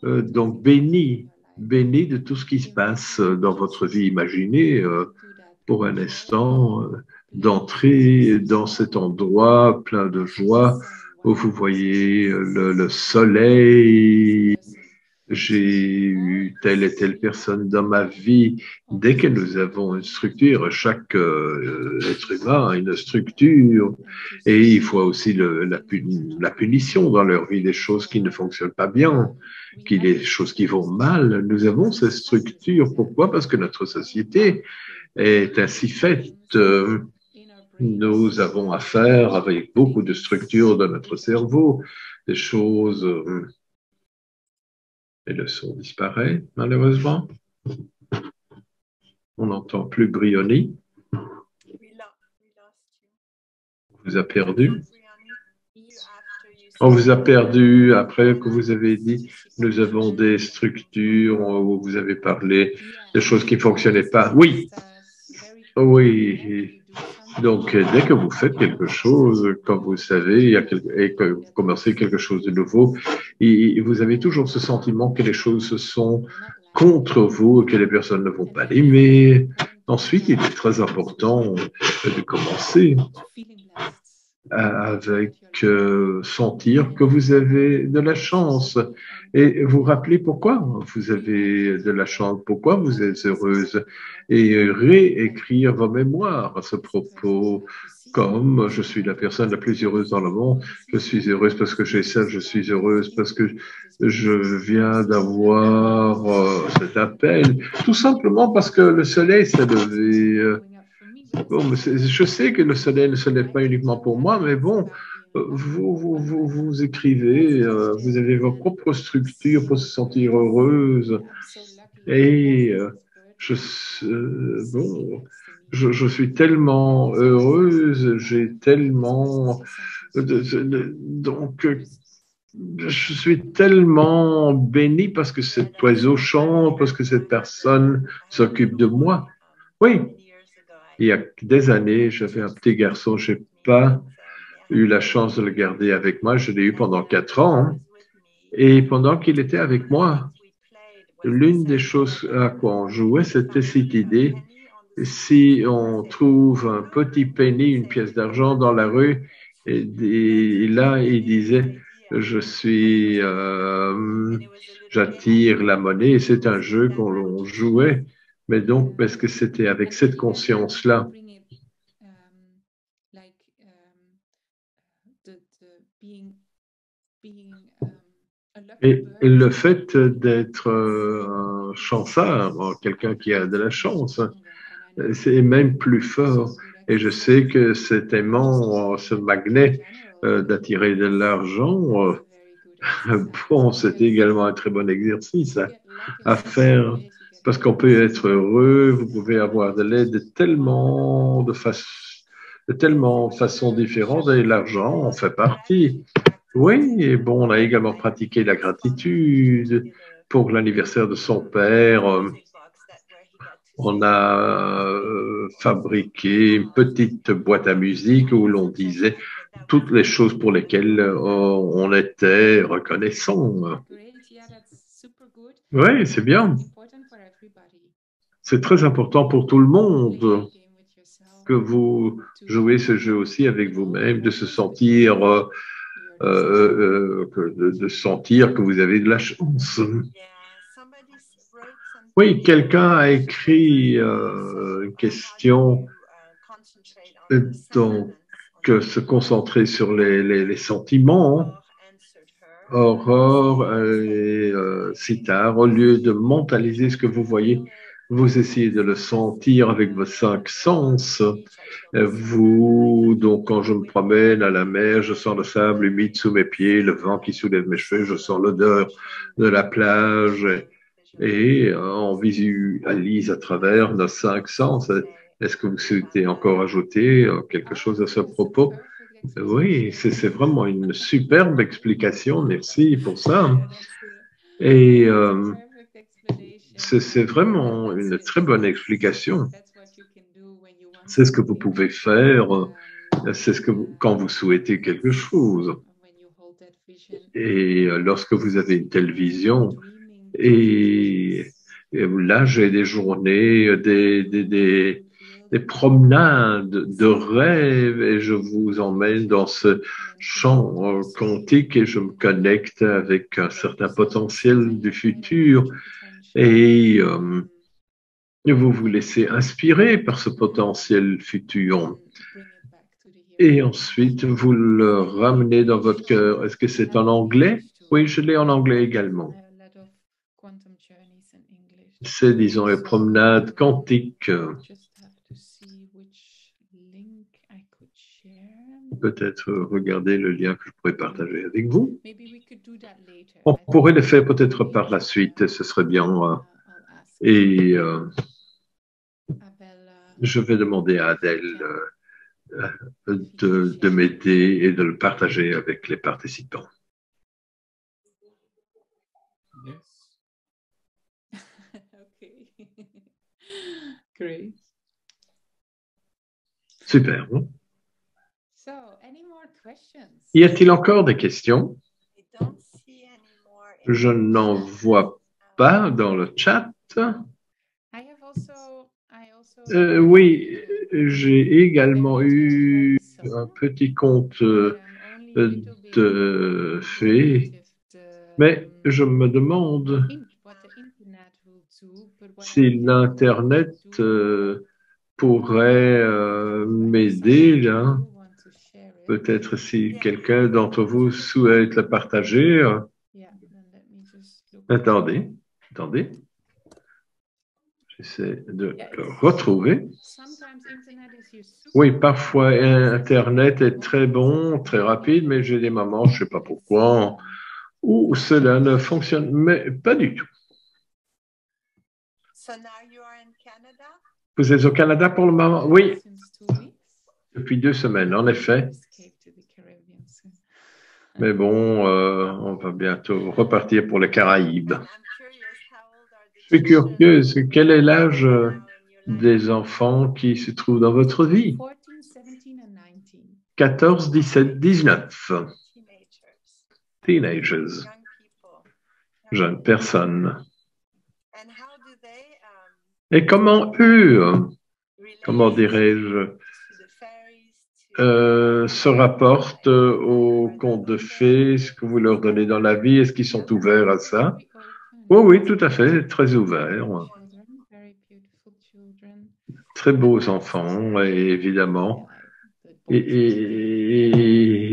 donc béni de tout ce qui se passe dans votre vie. Imaginez pour un instant d'entrer dans cet endroit plein de joie où vous voyez le soleil. J'ai eu telle et telle personne dans ma vie. Dès que nous avons une structure, chaque être humain a une structure et il faut aussi la punition dans leur vie, des choses qui ne fonctionnent pas bien, des choses qui vont mal. Nous avons ces structures. Pourquoi? Parce que notre société est ainsi faite. Nous avons affaire avec beaucoup de structures dans notre cerveau, des choses... Et le son disparaît, malheureusement. On n'entend plus Brioni. vous a perdu. On vous a perdu après que vous avez dit, nous avons des structures où vous avez parlé de choses qui ne fonctionnaient pas. Oui, oui. Donc, dès que vous faites quelque chose, quand vous savez, et que vous commencez quelque chose de nouveau, vous avez toujours ce sentiment que les choses sont contre vous, que les personnes ne vont pas l'aimer. Ensuite, il est très important de commencer avec sentir que vous avez de la chance et vous rappeler pourquoi vous avez de la chance, pourquoi vous êtes heureuse et réécrire vos mémoires à ce propos. Comme je suis la personne la plus heureuse dans le monde, je suis heureuse parce que j'ai ça, je suis heureuse parce que je viens d'avoir cet appel, tout simplement parce que le soleil s'est levé. Bon, je sais que le soleil ne se lève pas uniquement pour moi, mais bon, vous écrivez, vous avez vos propres structures pour se sentir heureuse. Et bon, je suis tellement heureuse, j'ai tellement... donc, je suis tellement bénie parce que cet oiseau chante, parce que cette personne s'occupe de moi. Oui. Il y a des années, j'avais un petit garçon, je n'ai pas eu la chance de le garder avec moi. Je l'ai eu pendant 4 ans. Et pendant qu'il était avec moi, l'une des choses à quoi on jouait, c'était cette idée, si on trouve un petit penny, une pièce d'argent dans la rue, et là, il disait, j'attire la monnaie, et c'est un jeu qu'on jouait. Mais donc, parce que c'était avec cette conscience-là. Et le fait d'être un chanceur, quelqu'un qui a de la chance, c'est même plus fort. Et je sais que cet aimant, ce magnet d'attirer de l'argent, bon, c'est également un très bon exercice à faire. Parce qu'on peut être heureux, vous pouvez avoir de l'aide de tellement de façons différentes et l'argent en fait partie. Oui, et bon, on a également pratiqué la gratitude pour l'anniversaire de son père. On a fabriqué une petite boîte à musique où l'on disait toutes les choses pour lesquelles on était reconnaissant. Oui, c'est bien. C'est très important pour tout le monde que vous jouez ce jeu aussi avec vous-même, de se sentir, de sentir que vous avez de la chance. Oui, quelqu'un a écrit une question, donc se concentrer sur les sentiments. Aurore et Sitar, au lieu de mentaliser ce que vous voyez, vous essayez de le sentir avec vos 5 sens. Donc, quand je me promène à la mer, je sens le sable humide sous mes pieds, le vent qui soulève mes cheveux, je sens l'odeur de la plage et on visualise à travers nos 5 sens. Est-ce que vous souhaitez encore ajouter quelque chose à ce propos? Oui, c'est vraiment une superbe explication. Merci pour ça. Et c'est vraiment une très bonne explication. C'est ce que vous pouvez faire. C'est quand vous souhaitez quelque chose. Et lorsque vous avez une telle vision, et là, j'ai des journées, des promenades de rêve et je vous emmène dans ce champ quantique et je me connecte avec un certain potentiel du futur et vous vous laissez inspirer par ce potentiel futur. Et ensuite, vous le ramenez dans votre cœur. Est-ce que c'est en anglais? Oui, je l'ai en anglais également. C'est, disons, les promenades quantiques. Peut-être regarder le lien que je pourrais partager avec vous. On pourrait le faire peut-être par la suite, ce serait bien. Et je vais demander à Adèle de m'aider et de le partager avec les participants. Yes. Okay. Great. Super. So, any more questions? Y a-t-il encore des questions? I don't see any more Je n'en vois pas dans le chat. I also Oui, j'ai également eu un petit compte de fées, mais je me demande si l'Internet pourrait m'aider là. Peut-être si quelqu'un d'entre vous souhaite le partager. Attendez. J'essaie de le retrouver. Oui, parfois Internet est très bon, très rapide, mais j'ai des moments, je ne sais pas pourquoi, où cela ne fonctionne mais pas du tout. So now you are in Canada? Vous êtes au Canada pour le moment? Oui, depuis 2 semaines, en effet. Mais bon, on va bientôt repartir pour les Caraïbes. I'm curious, how old are the Je suis children curieuse, quel est l'âge now in your life? des enfants qui se trouvent dans votre vie? 14, 17, 19. Teenagers, Young people. jeunes personnes. And how do they Et comment eux, relate comment dirais-je, to the fairies, se rapportent aux contes de fées, ce que vous leur donnez dans la vie? Est-ce qu'ils sont ouverts à ça? Oui, oui, tout à fait, très ouverts. Très beaux enfants, et évidemment. Et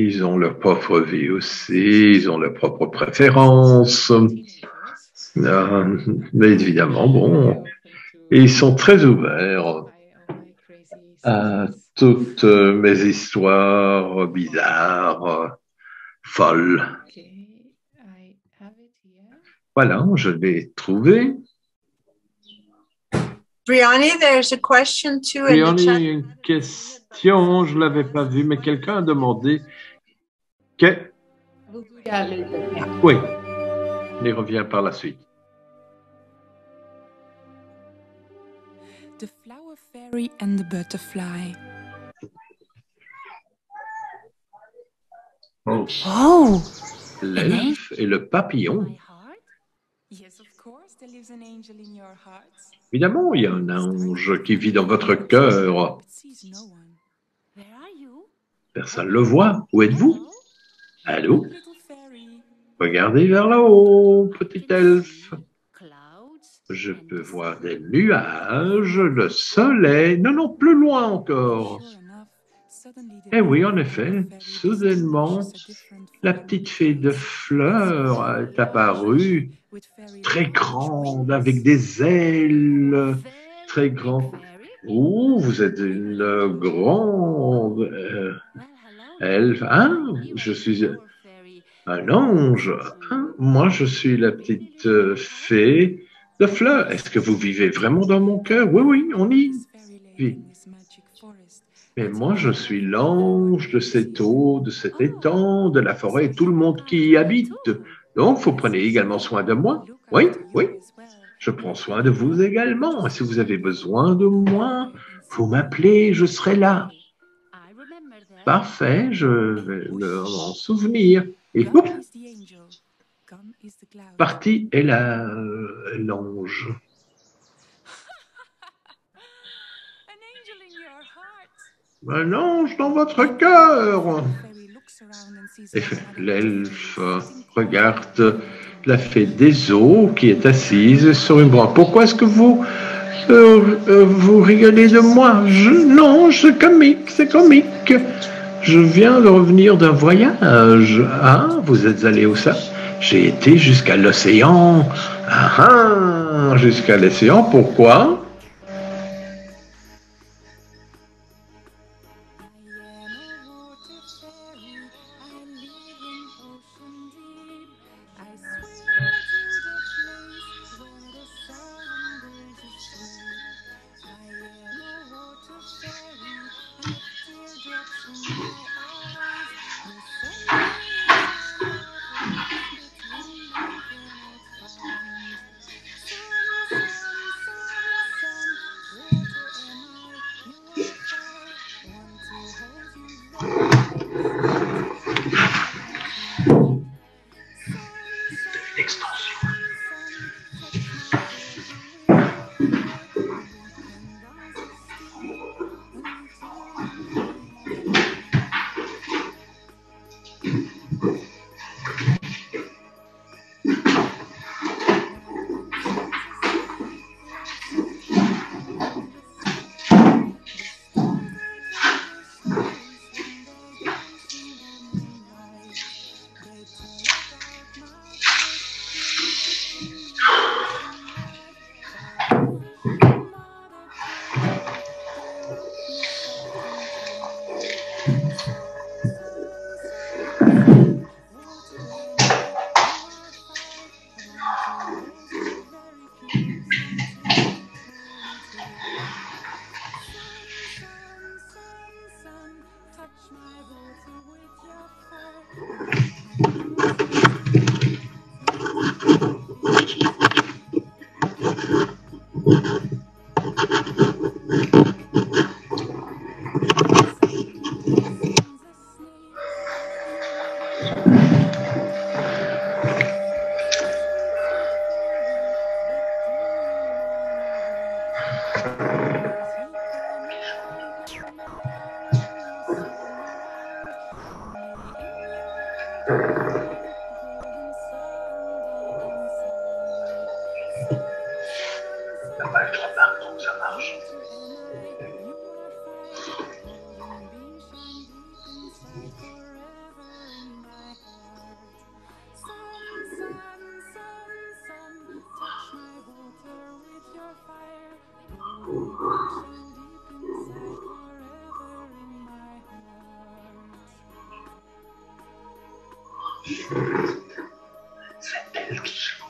ils ont leur propre vie aussi, ils ont leurs propres préférences. Mais évidemment, bon, et ils sont très ouverts à toutes mes histoires bizarres, folles. Voilà, je l'ai trouvé. Brianni, there's a question too in the Brianni, chat. une question, je ne l'avais pas vue, mais quelqu'un a demandé que... Oui, on y revient par la suite. The flower fairy and the butterfly. Oh, L'elfe et le papillon. my heart? Yes, of course, there lives an angel in your heart. Évidemment, il y a un ange qui vit dans votre cœur. But sees no one. Where are you? Personne ne le voit. Où êtes-vous? Allô? Little fairy. Regardez vers là-haut, petit elfe. Clouds. Je peux voir des nuages, le soleil. Non, non, plus loin encore. Sure enough, suddenly the Eh oui, en little effet, fairy soudainement, distinguishes a different la form. petite fée de fleurs est apparue, With very très large grande, wings. avec des ailes, très Very big grande. fairy. Oh, vous êtes une grande Well, hello there. elfe. Hein? You Je are the suis flower fairy. un ange. Hein? Moi, je suis la petite fée de fleurs. Est-ce que vous vivez vraiment dans mon cœur? Oui, oui, on y This fairy lady vit. in this magic forest. Mais moi, je suis l'ange de cette eau, de cet étang, de la forêt, et tout le monde qui y habite. Donc, vous prenez également soin de moi. Look Oui, after you oui, as well. je prends soin de vous également. Et si vous avez besoin de moi, vous m'appelez, je serai là. I remember that. Parfait, je vais m'en souvenir. Et Gone hop, is the angel. Gone is the cloud. parti est l'ange. An angel in your heart. Un ange dans votre cœur. Fairy looks around and sees Et all the other l'elfe fairies sitting regarde la fée des eaux qui est assise sur une branche. Pourquoi est-ce que vous rigolez de moi? Non, c'est comique, c'est comique. Je viens de revenir d'un voyage. Ah, vous êtes allé où ça? J'ai été jusqu'à l'océan. Ah, jusqu'à l'océan, pourquoi? Ça marche. C'est elle qui chante.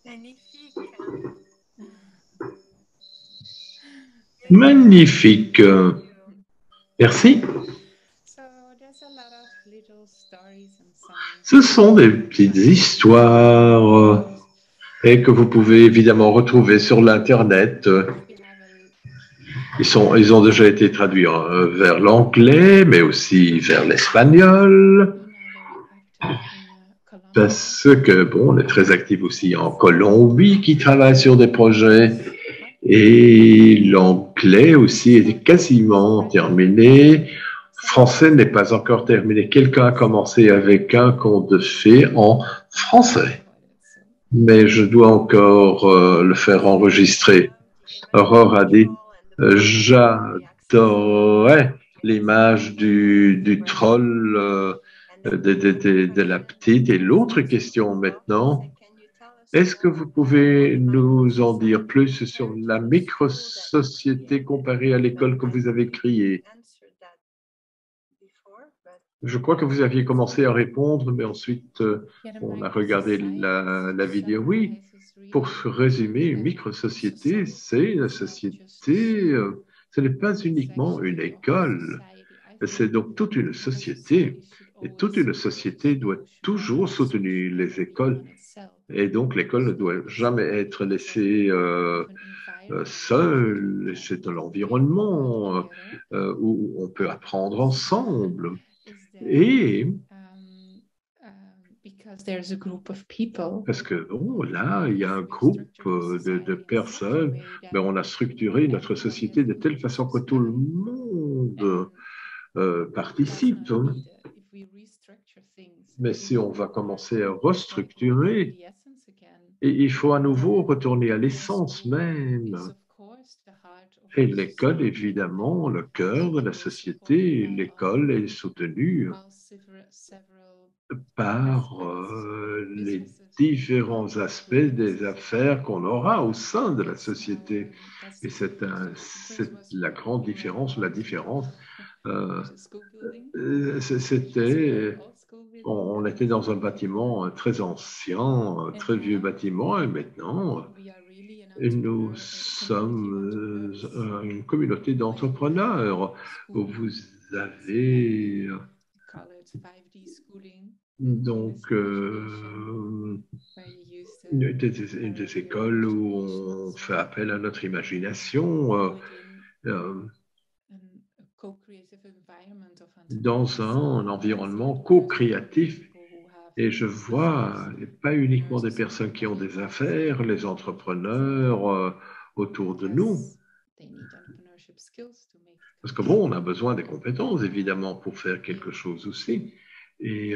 Magnifique. Magnifique. Merci. So there's a lot of little stories and songs. Ce sont des petites histoires et que vous pouvez évidemment retrouver sur l'Internet. We have Ils ont déjà été traduits vers l'anglais, mais aussi vers l'espagnol. Parce que, bon, on est très actifs aussi en Colombie qui travaille sur des projets. Et l'anglais aussi est quasiment terminé. Français n'est pas encore terminé. Quelqu'un a commencé avec un conte de fées en français. Mais je dois encore le faire enregistrer. Aurore a dit, j'adorais l'image du troll de la petite. Et l'autre question maintenant, est-ce que vous pouvez nous en dire plus sur la micro-société comparée à l'école que vous avez créée? Je crois que vous aviez commencé à répondre, mais ensuite on a regardé la vidéo. Oui, pour résumer, une micro-société, c'est la société, ce n'est pas uniquement une école, c'est donc toute une société. Et toute une société doit toujours soutenir les écoles. Et donc, l'école ne doit jamais être laissée seule. C'est de l'environnement où on peut apprendre ensemble. Et parce que, bon, là, il y a un groupe de personnes, mais on a structuré notre société de telle façon que tout le monde participe. Mais si on va commencer à restructurer, et il faut à nouveau retourner à l'essence même. Et l'école, évidemment, le cœur de la société, l'école est soutenue par les différents aspects des affaires qu'on aura au sein de la société. Et c'est la grande différence, la différence. On était dans un bâtiment très ancien, très vieux bâtiment, et maintenant, nous sommes une communauté d'entrepreneurs où vous avez donc des écoles où on fait appel à notre imagination dans un environnement co-créatif. Et je vois pas uniquement des personnes qui ont des affaires, les entrepreneurs autour de nous. Parce que bon, on a besoin des compétences, évidemment, pour faire quelque chose aussi. Et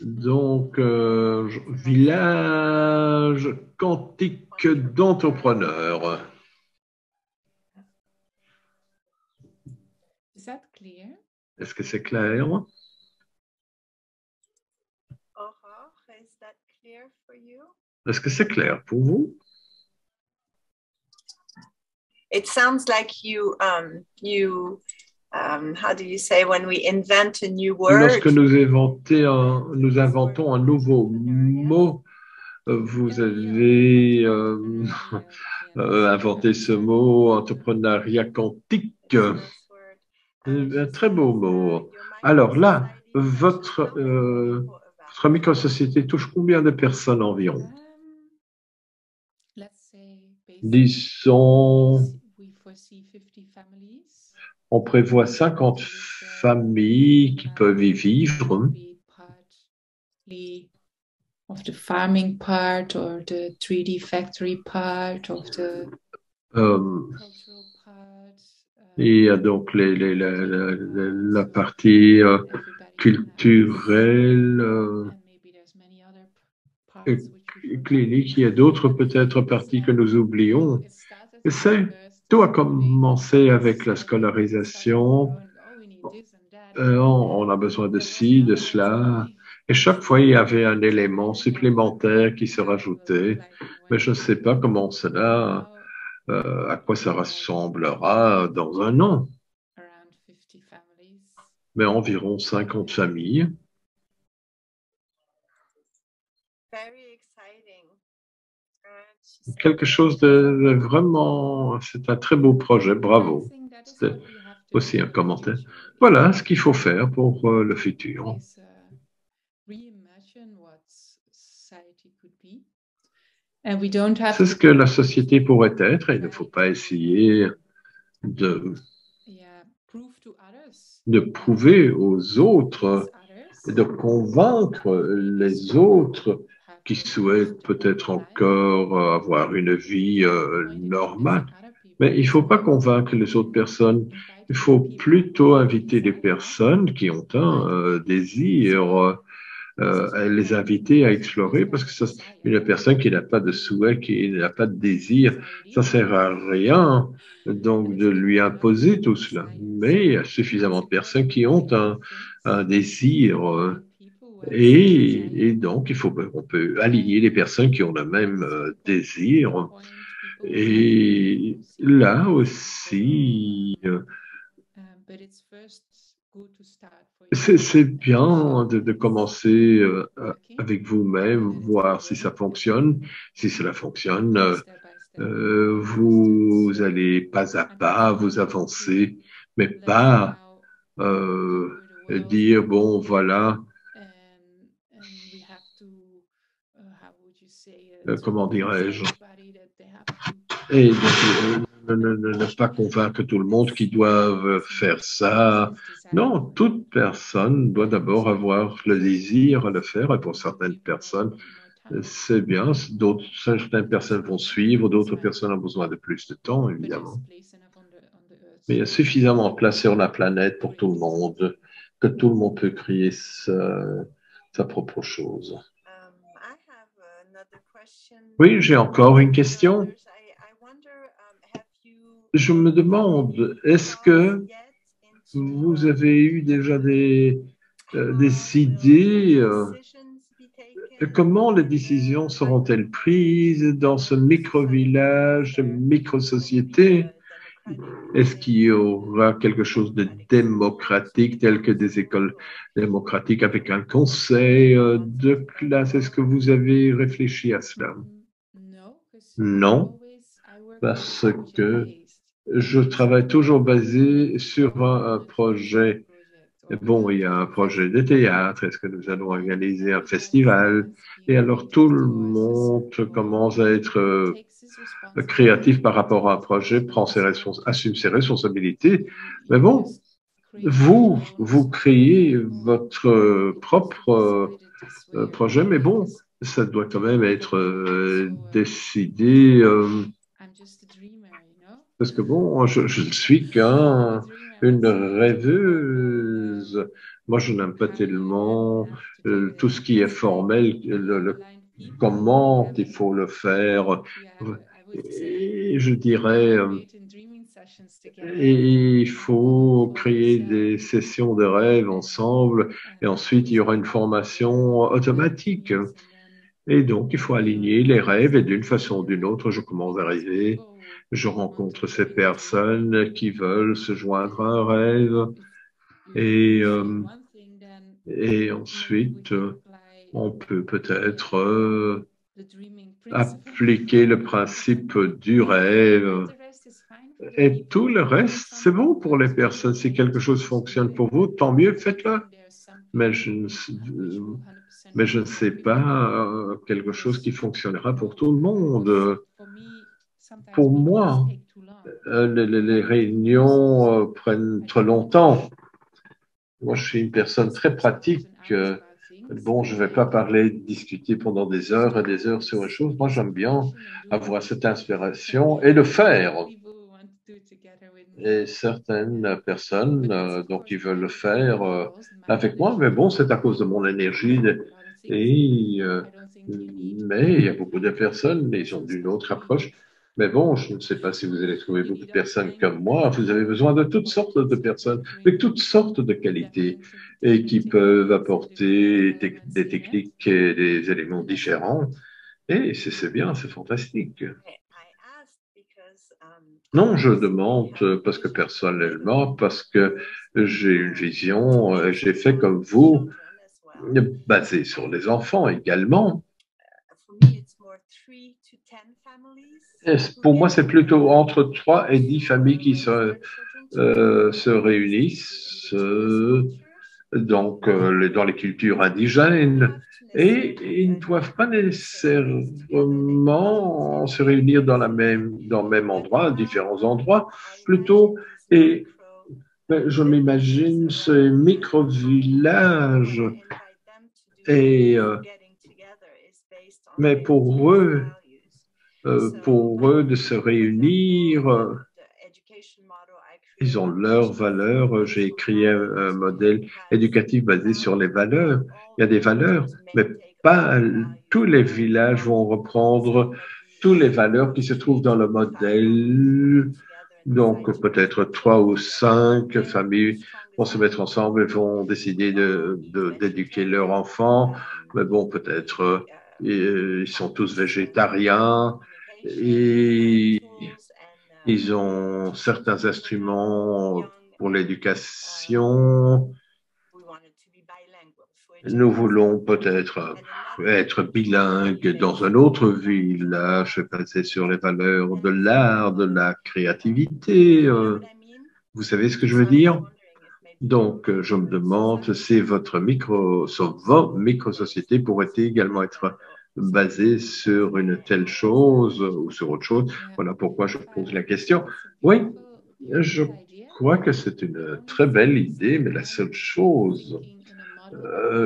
donc, village quantique d'entrepreneurs. Est-ce que c'est clair? Est-ce que c'est clair pour vous? It sounds like how do you say when we invent a new word? Lorsque nous inventons un nouveau mot, vous avez inventé ce mot, entrepreneuriat quantique. Un très beau mot. Alors là, votre micro-société touche combien de personnes environ? Disons, on prévoit 50 familles qui peuvent y vivre. Of the farming part or the 3D factory part of the cultural part. Il y a donc la partie culturelle, clinique. Il y a d'autres peut-être parties que nous oublions. Tout a commencé avec la scolarisation. On a besoin de ci, de cela. Et chaque fois, il y avait un élément supplémentaire qui se rajoutait. Mais je ne sais pas comment cela, à quoi ça ressemblera dans un an. Mais environ 50 familles. Quelque chose de vraiment, c'est un très beau projet, bravo. C'était aussi un commentaire. Voilà ce qu'il faut faire pour le futur. C'est ce que la société pourrait être et il ne faut pas essayer de prouver aux autres, de convaincre les autres qui souhaitent peut-être encore avoir une vie normale. Mais il ne faut pas convaincre les autres personnes. Il faut plutôt inviter les personnes qui ont un désir, les inviter à explorer, parce que une personne qui n'a pas de souhait, qui n'a pas de désir, ça ne sert à rien donc de lui imposer tout cela. Mais il y a suffisamment de personnes qui ont un désir. Et donc, on peut aligner les personnes qui ont le même désir. Et là aussi, c'est bien de commencer avec vous-même, voir si ça fonctionne. Si cela fonctionne, vous allez pas à pas vous avancer, mais pas dire, bon, voilà, comment dirais-je, et ne pas convaincre tout le monde qu'ils doivent faire ça. Non, toute personne doit d'abord avoir le désir à le faire, et pour certaines personnes, c'est bien. Certaines personnes vont suivre, d'autres personnes ont besoin de plus de temps, évidemment. Mais il y a suffisamment de place sur la planète pour tout le monde, que tout le monde peut créer sa propre chose. Oui, j'ai encore une question. Je me demande, est-ce que vous avez eu déjà des idées? Comment les décisions seront-elles prises dans ce micro-village, micro-société? Est-ce qu'il y aura quelque chose de démocratique, tel que des écoles démocratiques avec un conseil de classe? Est-ce que vous avez réfléchi à cela? Non, parce que je travaille toujours basé sur un projet. Bon, il y a un projet de théâtre. Est-ce que nous allons organiser un festival? Et alors tout le monde commence à être créatif par rapport à un projet, assume ses responsabilités. Mais bon, vous créez votre propre projet, mais bon, ça doit quand même être décidé. Parce que bon, je ne suis qu'une rêveuse. Moi, je n'aime pas tellement tout ce qui est formel, comment il faut le faire. Et je dirais, il faut créer des sessions de rêve ensemble et ensuite il y aura une formation automatique. Et donc, il faut aligner les rêves et d'une façon ou d'une autre, je commence à rêver. Je rencontre ces personnes qui veulent se joindre à un rêve et ensuite, on peut peut-être appliquer le principe du rêve. Et tout le reste, c'est bon pour les personnes. Si quelque chose fonctionne pour vous, tant mieux, faites-le. Mais je ne sais pas quelque chose qui fonctionnera pour tout le monde. Pour moi, les réunions prennent trop longtemps. Moi, je suis une personne très pratique. Bon, je ne vais pas parler, discuter pendant des heures et des heures sur les choses. Moi, j'aime bien avoir cette inspiration et le faire. Et certaines personnes, donc, ils veulent le faire avec moi, mais bon, c'est à cause de mon énergie. Et, mais il y a beaucoup de personnes, ils ont une autre approche. Mais bon, je ne sais pas si vous allez trouver beaucoup de personnes comme moi. Vous avez besoin de toutes sortes de personnes, avec toutes sortes de qualités, et qui peuvent apporter des techniques et des éléments différents. Et c'est bien, c'est fantastique. Non, je demande parce que personnellement, parce que j'ai une vision, j'ai fait comme vous, basé sur les enfants également. Et pour moi, c'est plutôt entre 3 et 10 familles qui se réunissent donc, dans les cultures indigènes. Et ils ne doivent pas nécessairement se réunir dans le même endroit, différents endroits, plutôt. Et je m'imagine ces micro-villages. Mais pour eux de se réunir, ils ont leurs valeurs. J'ai écrit un modèle éducatif basé sur les valeurs. Il y a des valeurs, mais pas tous les villages vont reprendre toutes les valeurs qui se trouvent dans le modèle. Donc, peut-être 3 ou 5 familles vont se mettre ensemble et vont décider d'éduquer leurs enfants. Mais bon, peut-être ils sont tous végétariens et ils ont certains instruments pour l'éducation. Nous voulons peut-être être bilingues dans un autre village basé sur les valeurs de l'art, de la créativité. Vous savez ce que je veux dire? Donc, je me demande si vos micro-sociétés pourraient également être basées sur une telle chose ou sur autre chose. Voilà pourquoi je pose la question. Oui, je crois que c'est une très belle idée, mais la seule chose,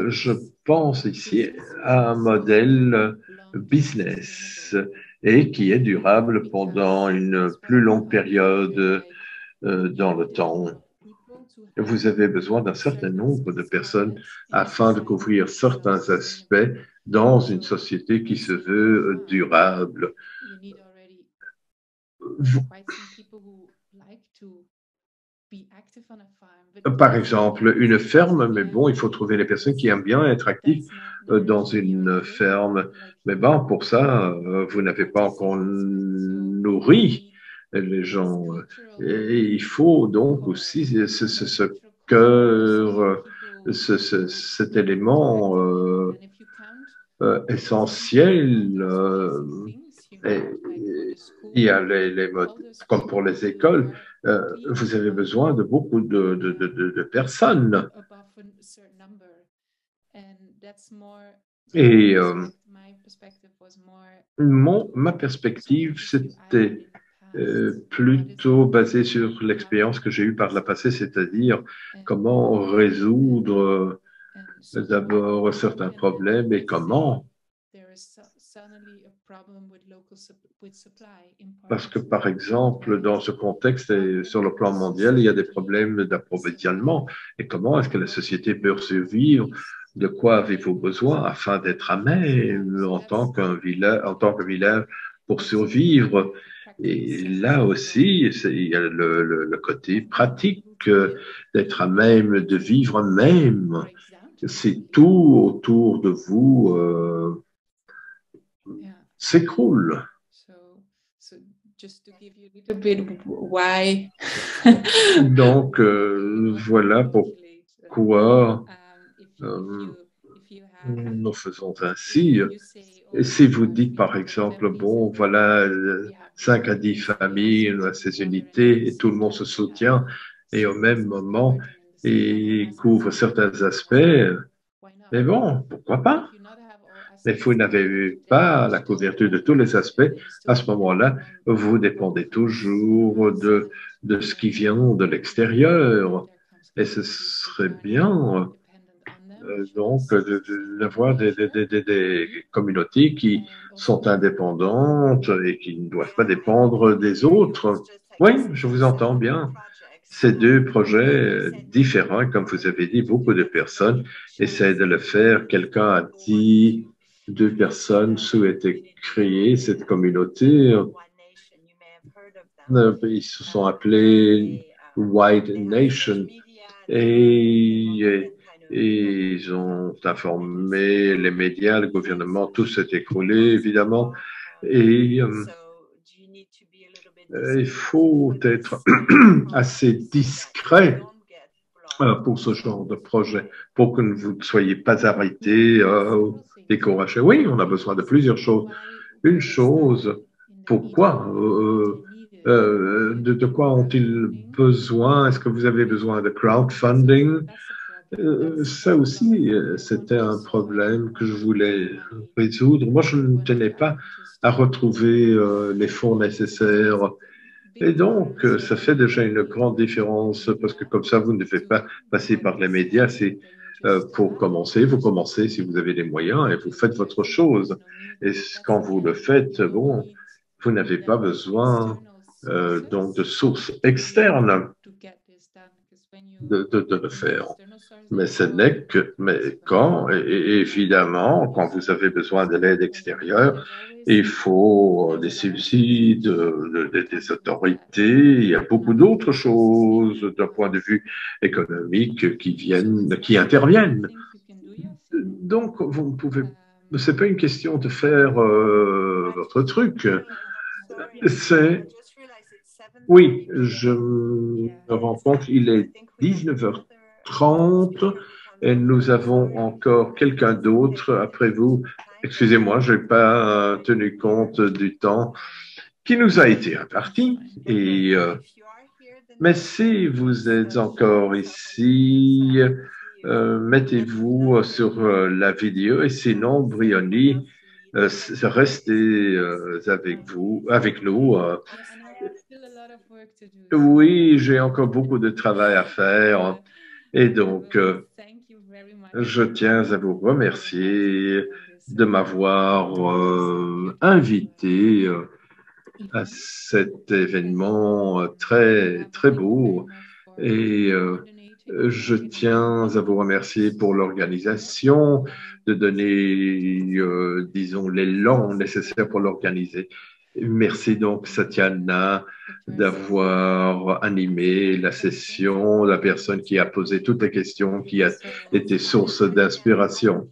je pense ici à un modèle business et qui est durable pendant une plus longue période dans le temps. Vous avez besoin d'un certain nombre de personnes afin de couvrir certains aspects dans une société qui se veut durable. Par exemple, une ferme, mais bon, il faut trouver les personnes qui aiment bien être actives dans une ferme. Mais bon, pour ça, vous n'avez pas encore nourri les gens. Et il faut donc aussi ce cœur, cet élément essentiel. Et il y a les modes, comme pour les écoles, vous avez besoin de beaucoup de personnes. Et ma perspective, c'était plutôt basée sur l'expérience que j'ai eue par le passé, c'est-à-dire comment résoudre d'abord certains problèmes et comment. Parce que, par exemple, dans ce contexte et sur le plan mondial, il y a des problèmes d'approvisionnement. Et comment est-ce que la société peut survivre? De quoi avez-vous besoin afin d'être à même en tant que village pour survivre? Et là aussi, il y a le côté pratique d'être à même, de vivre même. C'est tout autour de vous s'écroule. Donc, voilà pourquoi nous faisons ainsi. si vous dites, par exemple, bon, voilà, 5 à 10 familles, ces unités, et tout le monde se soutient, et au même moment, il couvre certains aspects, mais bon, pourquoi pas? Mais vous n'avez pas la couverture de tous les aspects. À ce moment-là, vous dépendez toujours de ce qui vient de l'extérieur. Et ce serait bien donc d'avoir des communautés qui sont indépendantes et qui ne doivent pas dépendre des autres. Oui, je vous entends bien. Ces deux projets différents, comme vous avez dit, beaucoup de personnes essaient de le faire. Quelqu'un a dit, 2 personnes souhaitaient créer cette communauté. Ils se sont appelés White Nation et ils ont informé les médias, le gouvernement, tout s'est écroulé, évidemment. Et il faut être assez discret pour ce genre de projet, pour que vous ne soyez pas arrêté, découragé. Oui, on a besoin de plusieurs choses. Une chose, pourquoi de quoi ont-ils besoin? Est-ce que vous avez besoin de crowdfunding? Ça aussi, c'était un problème que je voulais résoudre. Moi, je ne tenais pas à retrouver les fonds nécessaires. Et donc, ça fait déjà une grande différence parce que comme ça, vous ne devez pas passer par les médias. C'est pour commencer, vous commencez si vous avez les moyens et vous faites votre chose. Et quand vous le faites, bon, vous n'avez pas besoin donc de sources externes de le faire. Mais ce n'est que, mais quand, et évidemment, quand vous avez besoin de l'aide extérieure, il faut des subsides, des autorités, il y a beaucoup d'autres choses d'un point de vue économique qui interviennent. Donc, vous pouvez, c'est pas une question de faire votre truc. C'est, oui, je me rends compte, il est 19h30 et nous avons encore quelqu'un d'autre après vous. Excusez-moi, je n'ai pas tenu compte du temps qui nous a été imparti. Mais si vous êtes encore ici, mettez-vous sur la vidéo et sinon, Briony, restez avec nous. Oui, j'ai encore beaucoup de travail à faire et donc je tiens à vous remercier de m'avoir invité à cet événement très, très beau et je tiens à vous remercier pour l'organisation, de donner, disons, l'élan nécessaire pour l'organiser. Merci donc, Satyana, d'avoir animé la session, la personne qui a posé toutes les questions, qui a été source d'inspiration.